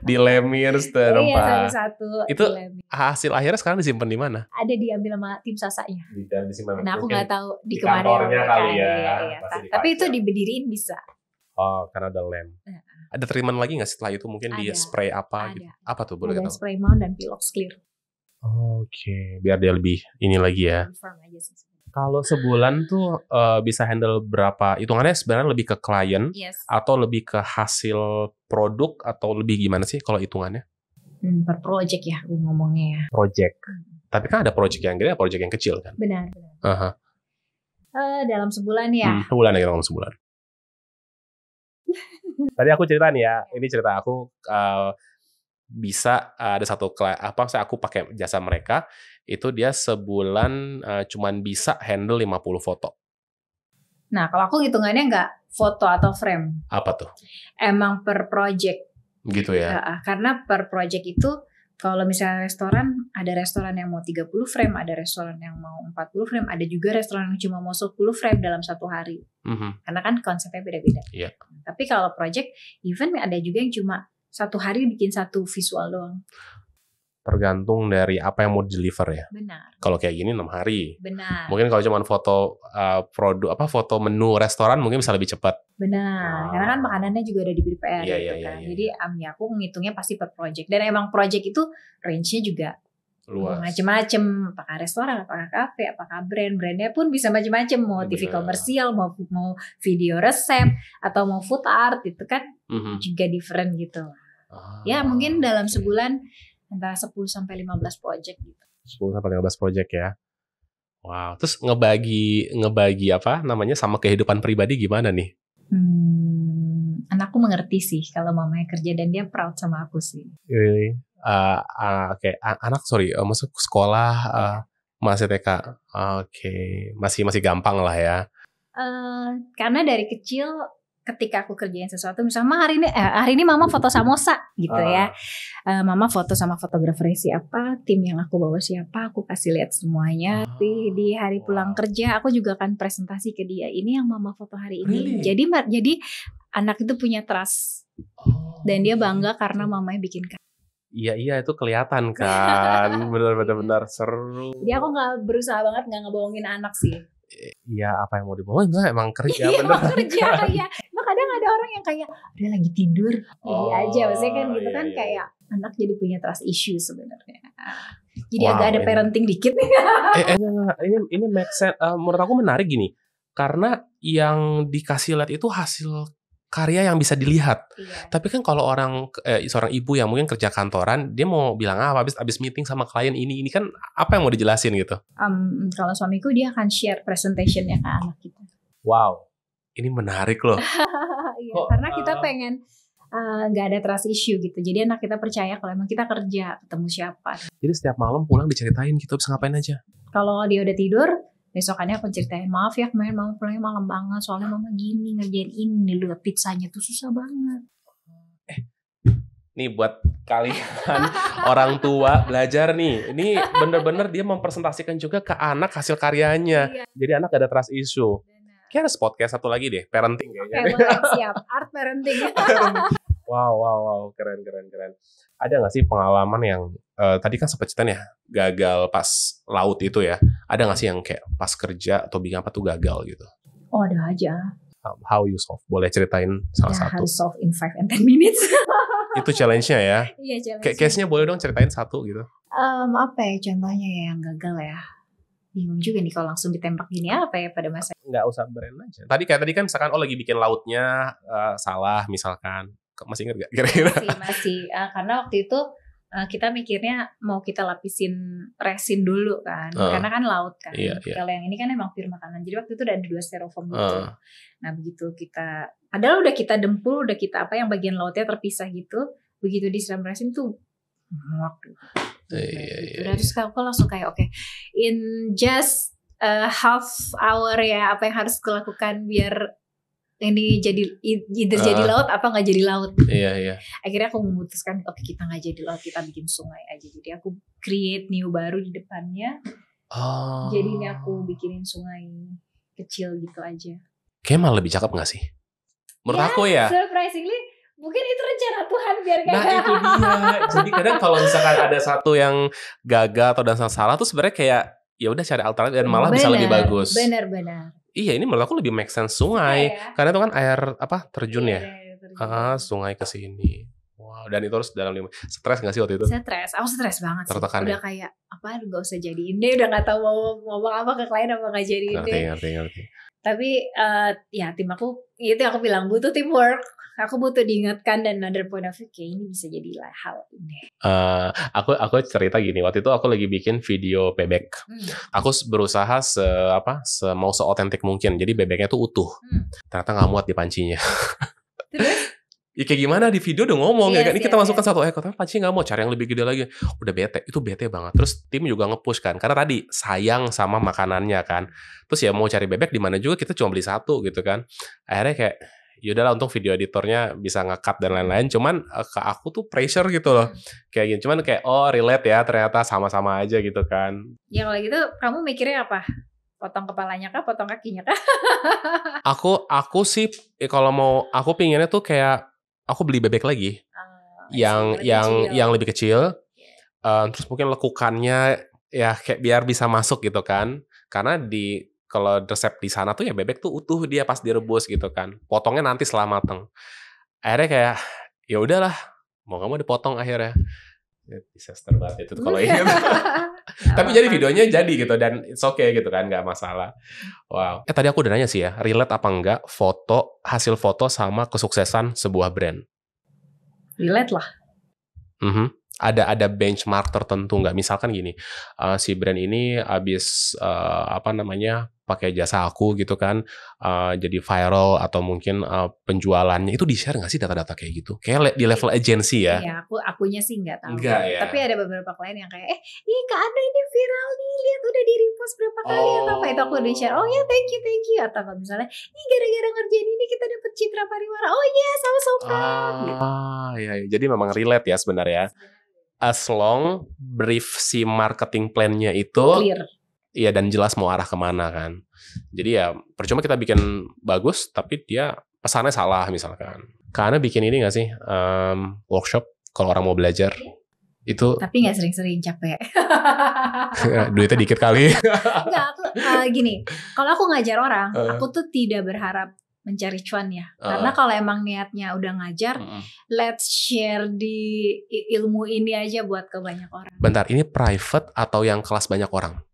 Dilemir rempah. Iya, satu-satu. Itu hasil akhirnya sekarang disimpan di mana? Ada diambil sama tim Sasanya. Disimpan. Nah, aku nggak tahu di kantornya kali ya. Iya. Tapi itu diberdiriin bisa. Oh, karena ada lem. Ada treatment lagi nggak setelah itu? Mungkin di spray apa? Gitu. Apa tuh boleh tahu? Ada spray mount dan pilox clear. Oke, biar dia lebih ini lagi ya. Firm aja sih. Kalau sebulan tuh bisa handle berapa? Hitungannya sebenarnya lebih ke klien atau lebih ke hasil produk atau lebih gimana sih kalau hitungannya? Per project ya ngomongnya ya. Project. Tapi kan ada project yang gede, project yang kecil kan? Benar. Dalam sebulan ya? Sebulan ya, dalam sebulan. Tadi aku cerita nih ya, ini cerita aku bisa ada satu aku pakai jasa mereka, itu dia sebulan cuman bisa handle 50 foto. Nah, kalau aku hitungannya nggak foto atau frame. Apa tuh? Emang per project. Gitu ya? Karena per project itu, kalau misalnya restoran, ada restoran yang mau 30 frame, ada restoran yang mau 40 frame, ada juga restoran yang cuma mau 10 frame dalam satu hari. Karena kan konsepnya beda-beda. Yeah. Tapi kalau project, even ada juga yang cuma satu hari bikin satu visual doang. Tergantung dari apa yang mau deliver ya. Benar. Kalau kayak gini 6 hari. Benar. Mungkin kalau cuma foto produk foto menu restoran mungkin bisa lebih cepat. Benar. Karena kan makanannya juga ada di prepare gitu kan. Jadi aku ngitungnya pasti per project. Dan emang project itu range-nya juga luas. Macem-macem. Apakah restoran, apakah kafe, apakah brandnya pun bisa macem-macem. Mau TV komersial, mau video resep, atau mau food art itu kan juga different gitu. Ya mungkin dalam sebulan antara 10 sampai 15 project gitu. 10 sampai 15 project ya. Wow, terus ngebagi apa namanya sama kehidupan pribadi gimana nih? Anakku mengerti sih kalau mamanya kerja dan dia proud sama aku sih. Really? Oke, masuk sekolah masih TK. Oke, masih gampang lah ya. Karena dari kecil ketika aku kerjain sesuatu, misalnya hari ini mama foto samosa gitu ya. Mama foto sama fotografer siapa, tim yang aku bawa siapa, aku kasih lihat semuanya. Di hari pulang kerja aku juga akan presentasi ke dia, ini yang mama foto hari ini. Really? Jadi anak itu punya trust. Dan dia bangga karena mamanya bikin kan. Iya itu kelihatan kan. Benar seru. Jadi aku nggak berusaha banget nggak ngebohongin anak sih. Iya, apa yang mau dibohongin? Enggak, emang kerja bener. Emang kerja ya. Kadang ada orang yang kayak dia lagi tidur, jadi aja. Maksudnya kan gitu kan kayak anak jadi punya trust issue sebenarnya. Jadi agak ada parenting dikit nih. Ini make sense. Menurut aku menarik gini, karena yang dikasih lihat itu hasil karya yang bisa dilihat. Iya. Tapi kan kalau seorang ibu yang mungkin kerja kantoran, dia mau bilang habis meeting sama klien ini kan apa yang mau dijelasin gitu? Kalau suamiku dia akan share presentationnya ke anak kita. Wow, ini menarik loh. Iya, karena kita pengen nggak ada trust issue gitu. Jadi anak kita percaya kalau emang kita kerja, ketemu siapa. Jadi setiap malam pulang diceritain gitu, bisa ngapain aja. Kalau dia udah tidur, besokannya aku ceritain, maaf ya kemarin mama pulangnya malam banget, soalnya mama gini ngerjain ini, lihat pizzanya tuh susah banget. Nih buat kalian orang tua belajar nih, ini bener-bener dia mempresentasikan juga ke anak hasil karyanya. Iya. Jadi anak gak ada trust issue. Kayak ada podcast satu lagi deh, parenting kayaknya. Oke, boleh, siap. Art parenting. Wow, keren. Ada nggak sih pengalaman yang tadi kan sempat cerita ya, gagal pas laut itu ya? Ada nggak sih yang kayak pas kerja atau bikin apa tuh gagal gitu? Oh, ada aja. How you solve? Boleh ceritain salah Ya, satu? harus solve in 5 and 10 minutes. Itu challenge-nya ya? Iya, challenge. Kayak case-nya boleh dong ceritain satu gitu? Apa ya contohnya ya yang gagal ya? Bingung juga nih kalau langsung ditembak gini apa ya pada masa. Nggak usah brand aja. Tadi kan misalkan lagi bikin lautnya salah misalkan. Masih ingat gak kira-kira? Masih. Karena waktu itu kita mikirnya mau kita lapisin resin dulu kan. Karena kan laut kan. Iya. Kalau yang ini kan emang pure makanan. Jadi waktu itu ada 2 styrofoam gitu. Nah begitu kita, padahal udah kita dempul, udah kita yang bagian lautnya terpisah gitu. Begitu disiram resin tuh muak gitu. Iya. Terus aku langsung kayak oke, in just half hour ya, apa yang harus kulakukan biar ini jadi either jadi laut apa nggak jadi laut. Iya. Akhirnya aku memutuskan oke, kita nggak jadi laut, kita bikin sungai aja. Jadi aku create new baru di depannya. Jadi ini aku bikinin sungai kecil gitu aja. Kayak malah lebih cakep nggak sih? Menurut aku ya. Surprisingly, mungkin itu rencana Tuhan biar kayak. Nah itu dia. Jadi kadang kalau misalkan ada satu yang gagal atau dan salah tuh sebenarnya kayak ya udah cari alternatif dan malah bisa lebih bagus. Benar. Iya, ini menurut aku lebih make sense sungai. Ya. Karena itu kan air terjun ya. Sungai ke sini. Wow, dan itu harus dalam 5. Stres gak sih waktu itu? Stres. Aku stres banget sih. Tertekan udah kayak apa gak usah jadiin deh, udah gak tahu mau ngomong apa ke klien apa gak jadiin deh. Ngerti. Tapi ya tim aku, itu aku bilang butuh teamwork. Aku butuh diingatkan dan another point of view kayak ini bisa jadi hal ini. Aku cerita gini, waktu itu aku lagi bikin video bebek. Aku berusaha mau seotentik mungkin. Jadi bebeknya tuh utuh. Ternyata nggak muat di pancinya. Terus? Ya kayak gimana di video udah ngomong ya kan. Ini kita masukkan 1 ekor, tapi panci nggak mau, cari yang lebih gede lagi. Udah bete, itu bete banget. Terus tim juga nge-push kan, karena tadi sayang sama makanannya kan. Terus ya mau cari bebek di mana juga kita cuma beli 1 gitu kan. Akhirnya kayak yaudahlah, untung video editornya bisa nge-cut dan lain-lain. Cuman ke aku tuh pressure gitu loh. Kayak gini, cuman kayak relate ya, ternyata sama-sama aja gitu kan. Ya kalau gitu kamu mikirnya apa? Potong kepalanya kah, potong kakinya kah? Aku sih kalau mau, aku pinginnya tuh kayak aku beli bebek lagi. Yang lebih kecil. Terus mungkin lekukannya ya kayak biar bisa masuk gitu kan. Karena kalau resep di sana tuh ya bebek tuh utuh dia pas direbus gitu kan. Potongnya nanti setelah mateng. Akhirnya kayak ya udahlah, mau nggak mau dipotong akhirnya. Disaster banget itu kalau ingat. Tapi jadi videonya jadi gitu dan it's okay gitu kan, nggak masalah. Wow. Tadi aku udah nanya sih ya, relate apa enggak hasil foto sama kesuksesan sebuah brand? Relate lah. Ada benchmark tertentu nggak? Misalkan gini, si brand ini habis pakai jasa aku gitu kan, jadi viral atau mungkin penjualannya itu di-share nggak sih data-data kayak gitu? Kayak di level agency ya? Iya, akunya sih nggak tahu. Enggak ya. Tapi ada beberapa klien yang kayak, Kak Ana ini viral nih, lihat udah di-repost berapa kali atau apa, itu aku di-share. Oh ya, thank you. Atau kalau misalnya, gara-gara ngerjain ini kita dapet citra pariwara. Oh iya, sama-sama. Iya. Jadi memang relate ya sebenarnya. As long brief si marketing plan-nya itu clear. Iya, dan jelas mau arah kemana kan. Jadi ya percuma kita bikin bagus tapi dia pesannya salah misalkan. Karena bikin ini nggak sih workshop kalau orang mau belajar itu. Tapi nggak sering-sering, capek. Duitnya dikit kali. Nggak, aku gini. Kalau aku ngajar orang, aku tuh tidak berharap mencari cuan ya. Karena kalau emang niatnya udah ngajar, let's share di ilmu ini aja buat ke banyak orang. Bentar, ini private atau yang kelas banyak orang?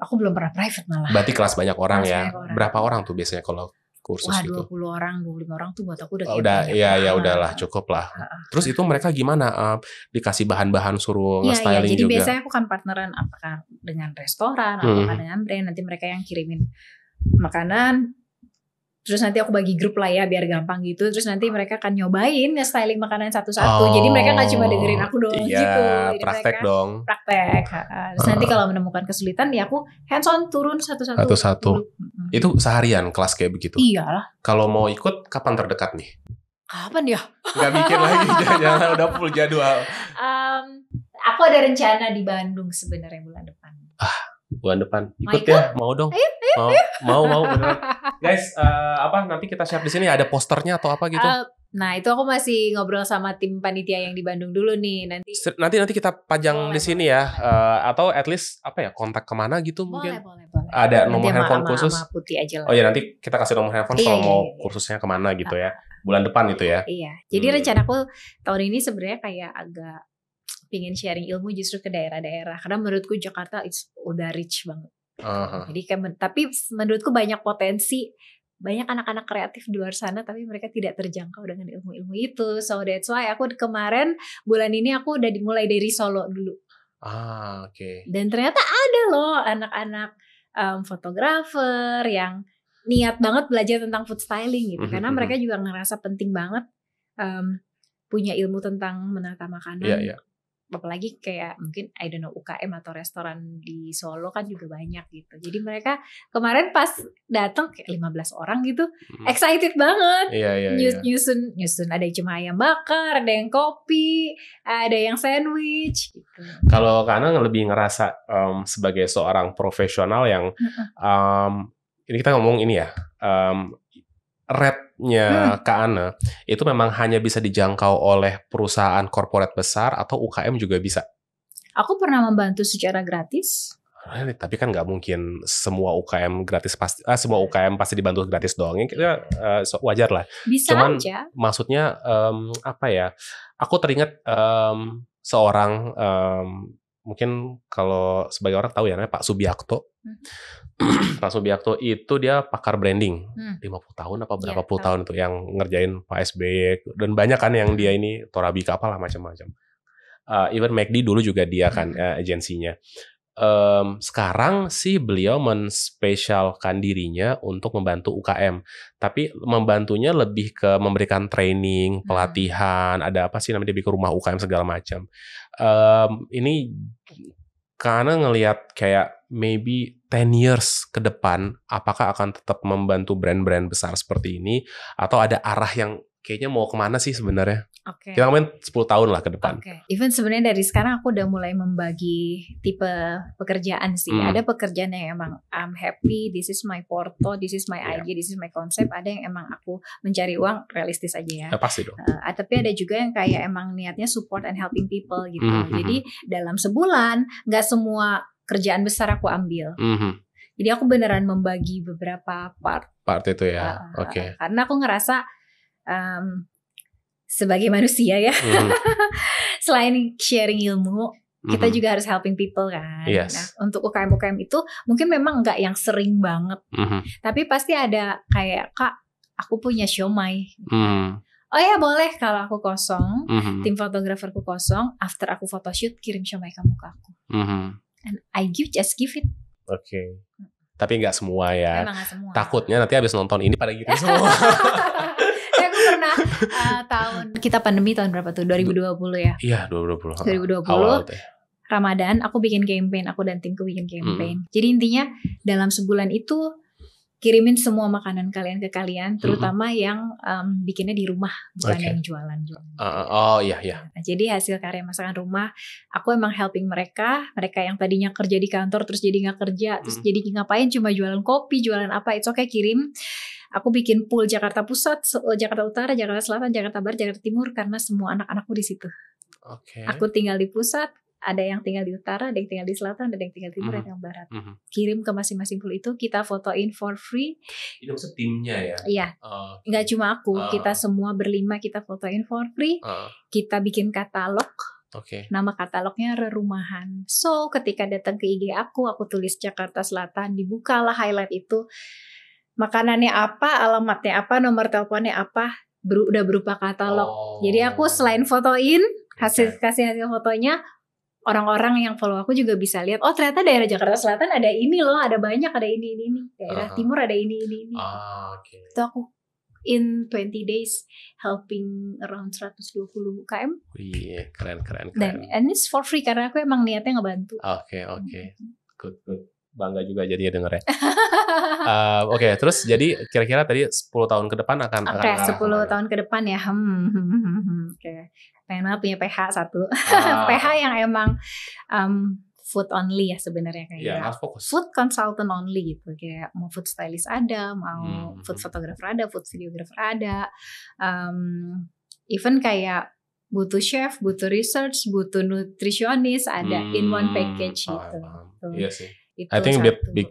Aku belum pernah private malah. Berarti kelas banyak orang ya. Banyak orang. Berapa orang tuh biasanya kalau kursus Wah, gitu? 20 orang, 25 orang tuh buat aku udah kayak Udah, banyak ya banget. udahlah, cukup lah. Terus itu mereka gimana? Dikasih bahan-bahan suruh Iya, nge-styling jadi juga? biasanya aku kan partneran apakah dengan restoran, apakah dengan brand, nanti mereka yang kirimin makanan. Terus nanti aku bagi grup lah ya biar gampang gitu. Terus nanti mereka akan nyobain nge-styling makanan satu-satu. Jadi mereka gak cuma dengerin aku doang iya, gitu. Jadi praktek mereka dong. praktek. Terus nanti kalau menemukan kesulitan ya aku hands on turun satu-satu. Satu-satu. Itu seharian kelas kayak begitu? Iyalah. Kalau mau ikut kapan terdekat nih? Kapan ya? Gak mikir lagi, jangan udah full jadwal. Aku ada rencana di Bandung sebenarnya bulan depan. Bulan depan ikut ya, mau dong. Ayo. Mau beneran. Guys, nanti kita share di sini ada posternya atau apa gitu. Nah, itu aku masih ngobrol sama tim panitia yang di Bandung dulu nih. Nanti kita pajang di sini ya, atau at least kontak kemana gitu mungkin. Boleh. Ada nomor handphone khusus. Sama Putih aja lah. Oh ya, nanti kita kasih nomor handphone kalau mau kursusnya kemana gitu ya. Bulan depan itu ya. Iya. Jadi rencanaku tahun ini sebenarnya kayak agak pingin sharing ilmu justru ke daerah-daerah, karena menurutku Jakarta udah rich banget. Jadi tapi menurutku banyak potensi, banyak anak-anak kreatif di luar sana tapi mereka tidak terjangkau dengan ilmu-ilmu itu. So that's why aku kemarin bulan ini aku udah dimulai dari Solo dulu. Oke. Dan ternyata ada loh anak-anak fotografer yang niat banget belajar tentang food styling gitu, karena mereka juga ngerasa penting banget punya ilmu tentang menata makanan. Iya. Apalagi kayak mungkin UKM atau restoran di Solo kan juga banyak gitu. Jadi mereka kemarin pas datang kayak 15 orang gitu, excited banget. Iya. Nyusun ada yang cuma ayam bakar, ada yang kopi, ada yang sandwich gitu. Kalau Kana lebih ngerasa sebagai seorang profesional yang ini kita ngomong ini ya, rate-nya Kak Ana itu memang hanya bisa dijangkau oleh perusahaan korporat besar atau UKM juga bisa? Aku pernah membantu secara gratis. Tapi kan nggak mungkin semua UKM gratis semua UKM pasti dibantu gratis doang. Kita wajar lah. Bisa Cuman aja. Maksudnya aku teringat seorang mungkin kalau sebagai orang tahu ya namanya Pak Subiakto. Pak Subiakto itu dia pakar branding 50 tahun apa berapa puluh tahun itu yang ngerjain Pak SBY dan banyak kan yang dia ini Torabika apalah macam-macam. Even McD dulu juga dia kan agensinya. Sekarang sih beliau menspesialkan dirinya untuk membantu UKM, tapi membantunya lebih ke memberikan training, pelatihan, ada apa sih namanya dia bikin rumah UKM segala macam. Ini karena ngelihat kayak maybe 10 years ke depan, apakah akan tetap membantu brand-brand besar seperti ini, atau ada arah yang kayaknya mau kemana sih sebenarnya? Okay. Kita ngomongin 10 tahun lah ke depan. Even sebenarnya dari sekarang aku udah mulai membagi tipe pekerjaan sih. Ada pekerjaan yang emang I'm happy, this is my porto, this is my idea, this is my concept. Ada yang emang aku mencari uang realistis aja ya. Pasti dong. Tapi ada juga yang kayak emang niatnya support and helping people gitu. Jadi dalam sebulan nggak semua kerjaan besar aku ambil. Jadi aku beneran membagi beberapa part itu ya. Oke. Karena aku ngerasa sebagai manusia ya, selain sharing ilmu, kita juga harus helping people kan. Yes. Nah, untuk UKM-UKM itu mungkin memang nggak yang sering banget, tapi pasti ada kayak Kak, aku punya siomay. Oh ya boleh kalau aku kosong, tim fotograferku kosong, after aku photoshoot kirim siomay kamu ke aku. And I just give it. Oke. Tapi nggak semua ya. Memang nggak semua. Takutnya nanti habis nonton ini pada gitu semua. Aku pernah kita pandemi tahun berapa tuh? 2020 ya? Iya 2020. 2020 awal itu. Ramadan aku bikin campaign, aku dan timku bikin campaign. Jadi intinya dalam sebulan itu kirimin semua makanan kalian ke kalian, terutama yang bikinnya di rumah, bukan yang jualan. Iya. Nah, jadi hasil karya masakan rumah, aku emang helping mereka yang tadinya kerja di kantor terus jadi nggak kerja, terus jadi ngapain cuma jualan kopi, jualan apa, it's okay kirim. Aku bikin pool Jakarta Pusat, Jakarta Utara, Jakarta Selatan, Jakarta Barat, Jakarta Timur karena semua anak-anakku di situ. Aku tinggal di pusat, ada yang tinggal di utara, ada yang tinggal di selatan, ada yang tinggal di timur, ada yang barat. Kirim ke masing-masing pool itu, kita fotoin for free. Itu maksud timnya ya? Iya. Nggak cuma aku, kita semua berlima kita fotoin for free. Kita bikin katalog. Nama katalognya Rerumahan. So ketika datang ke IG aku tulis Jakarta Selatan, dibukalah highlight itu. makanannya apa, alamatnya apa, nomor teleponnya apa, udah berupa katalog. Jadi aku selain fotoin kasih hasil fotonya, orang-orang yang follow aku juga bisa lihat, oh ternyata daerah Jakarta Selatan ada ini loh, ada banyak, ada ini. Daerah Timur ada ini. Itu aku in 20 days helping around 120 UKM. Iya, keren. And it's for free karena aku emang niatnya ngebantu. Oke. Good. Bangga juga jadinya dengernya. Oke, terus jadi kira-kira tadi 10 tahun ke depan akan 10 tahun ke depan ya. Oke. Pengen banget punya PH satu. PH yang emang food only ya sebenarnya kayak food consultant only gitu, kayak mau food stylist ada, mau food photographer ada, food videographer ada, even kayak butuh chef, butuh research, butuh nutritionist ada in one package gitu. Iya sih. Itu I think big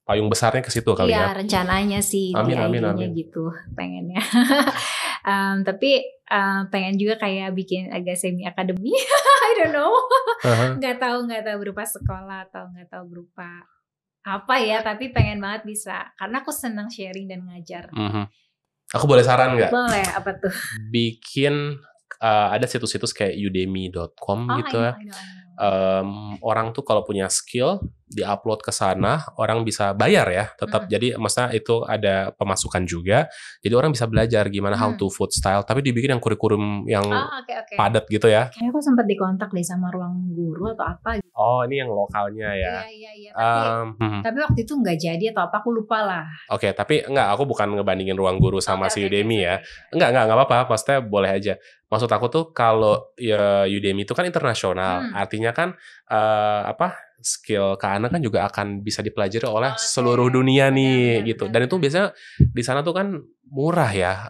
payung besarnya ke situ kali ya. Iya, rencananya sih amin. Gitu pengennya. Tapi pengen juga kayak bikin agak semi akademi. I don't know. Nggak tahu berupa sekolah atau nggak tahu berupa apa ya, tapi pengen banget bisa karena aku senang sharing dan ngajar. Aku boleh saran nggak? Boleh, apa tuh? Bikin ada situs-situs kayak udemy.com gitu ya. Orang tuh kalau punya skill diupload ke sana, orang bisa bayar ya tetap. Jadi maksudnya itu ada pemasukan juga. Jadi orang bisa belajar gimana how to food style, tapi dibikin yang kurikulum yang padat gitu ya. Kayaknya aku sempat dikontak deh sama Ruang Guru atau apa gitu. Oh, ini yang lokalnya ya. Iya. Tapi waktu itu nggak jadi atau apa, aku lupa lah. Oke, tapi aku bukan ngebandingin Ruang Guru sama si Udemy ya. Enggak apa-apa, maksudnya boleh aja. Maksud aku tuh kalau ya Udemy itu kan internasional, artinya kan skill Kak Ana kan juga akan bisa dipelajari oleh seluruh dunia nih gitu. Dan itu biasanya di sana tuh kan murah ya.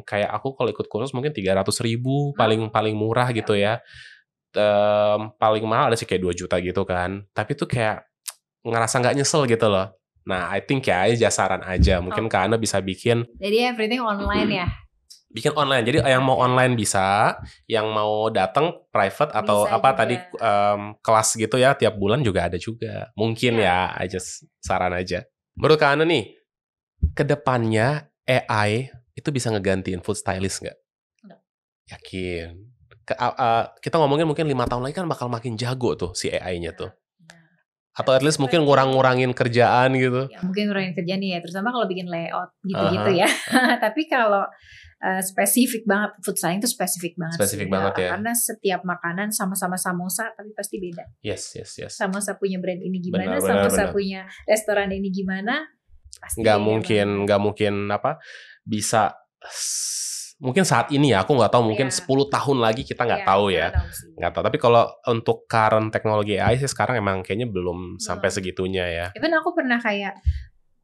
Kayak aku kalau ikut kursus mungkin 300.000 paling murah gitu ya. Paling mahal ada sih kayak 2 juta gitu kan. Tapi tuh kayak ngerasa nggak nyesel gitu loh. Nah, I think ya saran aja. Mungkin Kak Ana bisa bikin. Jadi everything online ya? Bikin online, jadi yang mau online bisa, yang mau datang private atau bisa apa juga. Tadi kelas gitu ya tiap bulan juga ada juga. Mungkin ya aja saran aja. Menurut Kak Ana nih, kedepannya AI itu bisa ngegantiin food stylist nggak? Enggak. Yakin? Kita ngomongin mungkin 5 tahun lagi kan bakal makin jago tuh si AI-nya tuh. Atau at least mungkin ngurangin kerjaan gitu. Ya, mungkin ngurangin kerjaan ya, terutama kalau bikin layout gitu-gitu ya. Tapi kalau spesifik banget, food styling itu spesifik banget ya. Karena setiap makanan sama-sama samosa tapi pasti beda. Yes. Samosa punya brand ini gimana, samosa punya restoran ini gimana, pasti nggak mungkin bisa. Mungkin saat ini ya, aku nggak tahu, mungkin 10 tahun lagi kita nggak tahu ya. Nggak tahu, tapi kalau untuk current teknologi AI sih sekarang emang kayaknya belum sampai segitunya ya. Even aku pernah kayak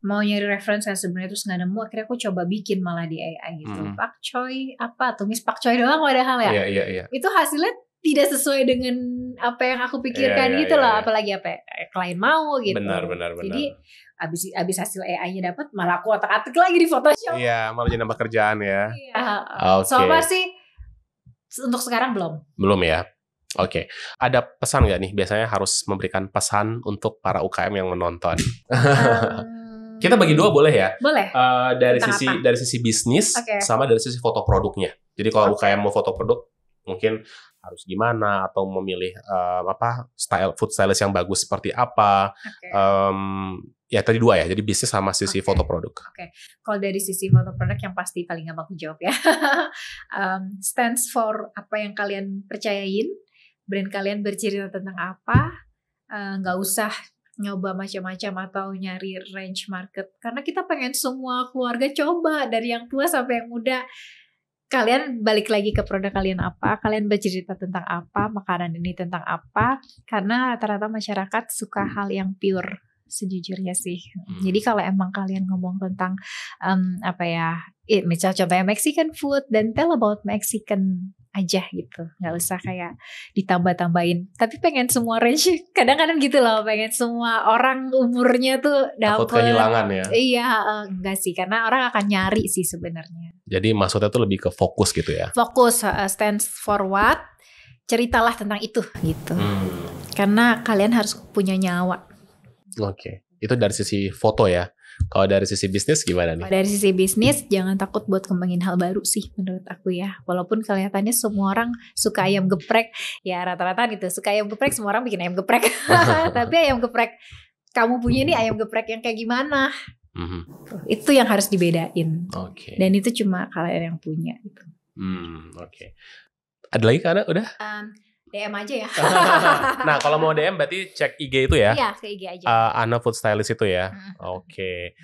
mau nyari reference kan sebenarnya terus nggak nemu, akhirnya aku coba bikin malah di AI gitu. Pak Choi tumis Pak Choi doang padahal ya. Iya. Itu hasilnya tidak sesuai dengan apa yang aku pikirkan gitu loh, apalagi apa klien mau gitu. Benar. Jadi abis hasil AI-nya dapat, malah aku otak-atik lagi di Photoshop. Iya, malah jadi nambah kerjaan ya. Iya. So far sih untuk sekarang belum. Belum ya. Oke. Ada pesan nggak nih? Biasanya harus memberikan pesan untuk para UKM yang menonton. Kita bagi 2 boleh ya? Boleh. Dari sisi bisnis sama dari sisi foto produknya. Jadi kalau UKM mau foto produk mungkin harus gimana, atau memilih food stylist yang bagus seperti apa. Ya tadi 2 ya, jadi bisnis sama sisi foto produk. Kalau dari sisi foto produk yang pasti paling gampang dijawab ya. Stands for apa yang kalian percayain, brand kalian bercerita tentang apa, nggak usah nyoba macam-macam atau nyari range market, karena kita pengen semua keluarga coba dari yang tua sampai yang muda. Kalian balik lagi ke produk kalian apa, kalian bercerita tentang apa, makanan ini tentang apa, karena rata-rata masyarakat suka hal yang pure sejujurnya sih. Jadi kalau emang kalian ngomong tentang misalnya contohnya Mexican food, dan tell about Mexican aja gitu, nggak usah kayak ditambah-tambahin. Tapi pengen semua range, kadang-kadang gitu loh, pengen semua orang umurnya tuh dapet. Takut kehilangan ya? Iya, enggak sih, karena orang akan nyari sih sebenarnya. Jadi maksudnya tuh lebih ke fokus gitu ya? Fokus, stands for what, ceritalah tentang itu gitu. Karena kalian harus punya nyawa. Oke. Itu dari sisi foto ya. Kalau dari sisi bisnis gimana nih? Dari sisi bisnis, jangan takut buat kembangin hal baru sih menurut aku ya. Walaupun kelihatannya semua orang suka ayam geprek, ya rata-rata gitu. Suka ayam geprek, semua orang bikin ayam geprek. Tapi ayam geprek kamu punya ini ayam geprek yang kayak gimana? Itu yang harus dibedain. Dan itu cuma kalian yang punya gitu. Oke. Ada lagi karena udah? DM aja ya. Nah kalau mau DM berarti cek IG itu ya? Iya ke IG aja. Ana Food Stylist itu ya. Oke.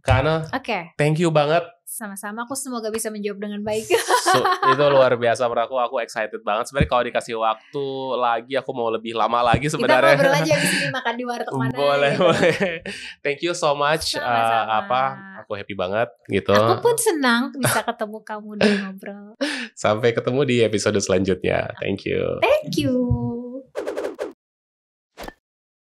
Karena thank you banget. Sama-sama, aku semoga bisa menjawab dengan baik. Itu luar biasa menurut aku excited banget. Sebenarnya kalau dikasih waktu lagi aku mau lebih lama lagi sebenarnya. Kita ngobrol aja di sini makan di warteg mana. Boleh, gitu. boleh. Thank you so much. Sama-sama. Aku happy banget gitu. Aku pun senang bisa ketemu kamu dan ngobrol. Sampai ketemu di episode selanjutnya. Thank you. Thank you.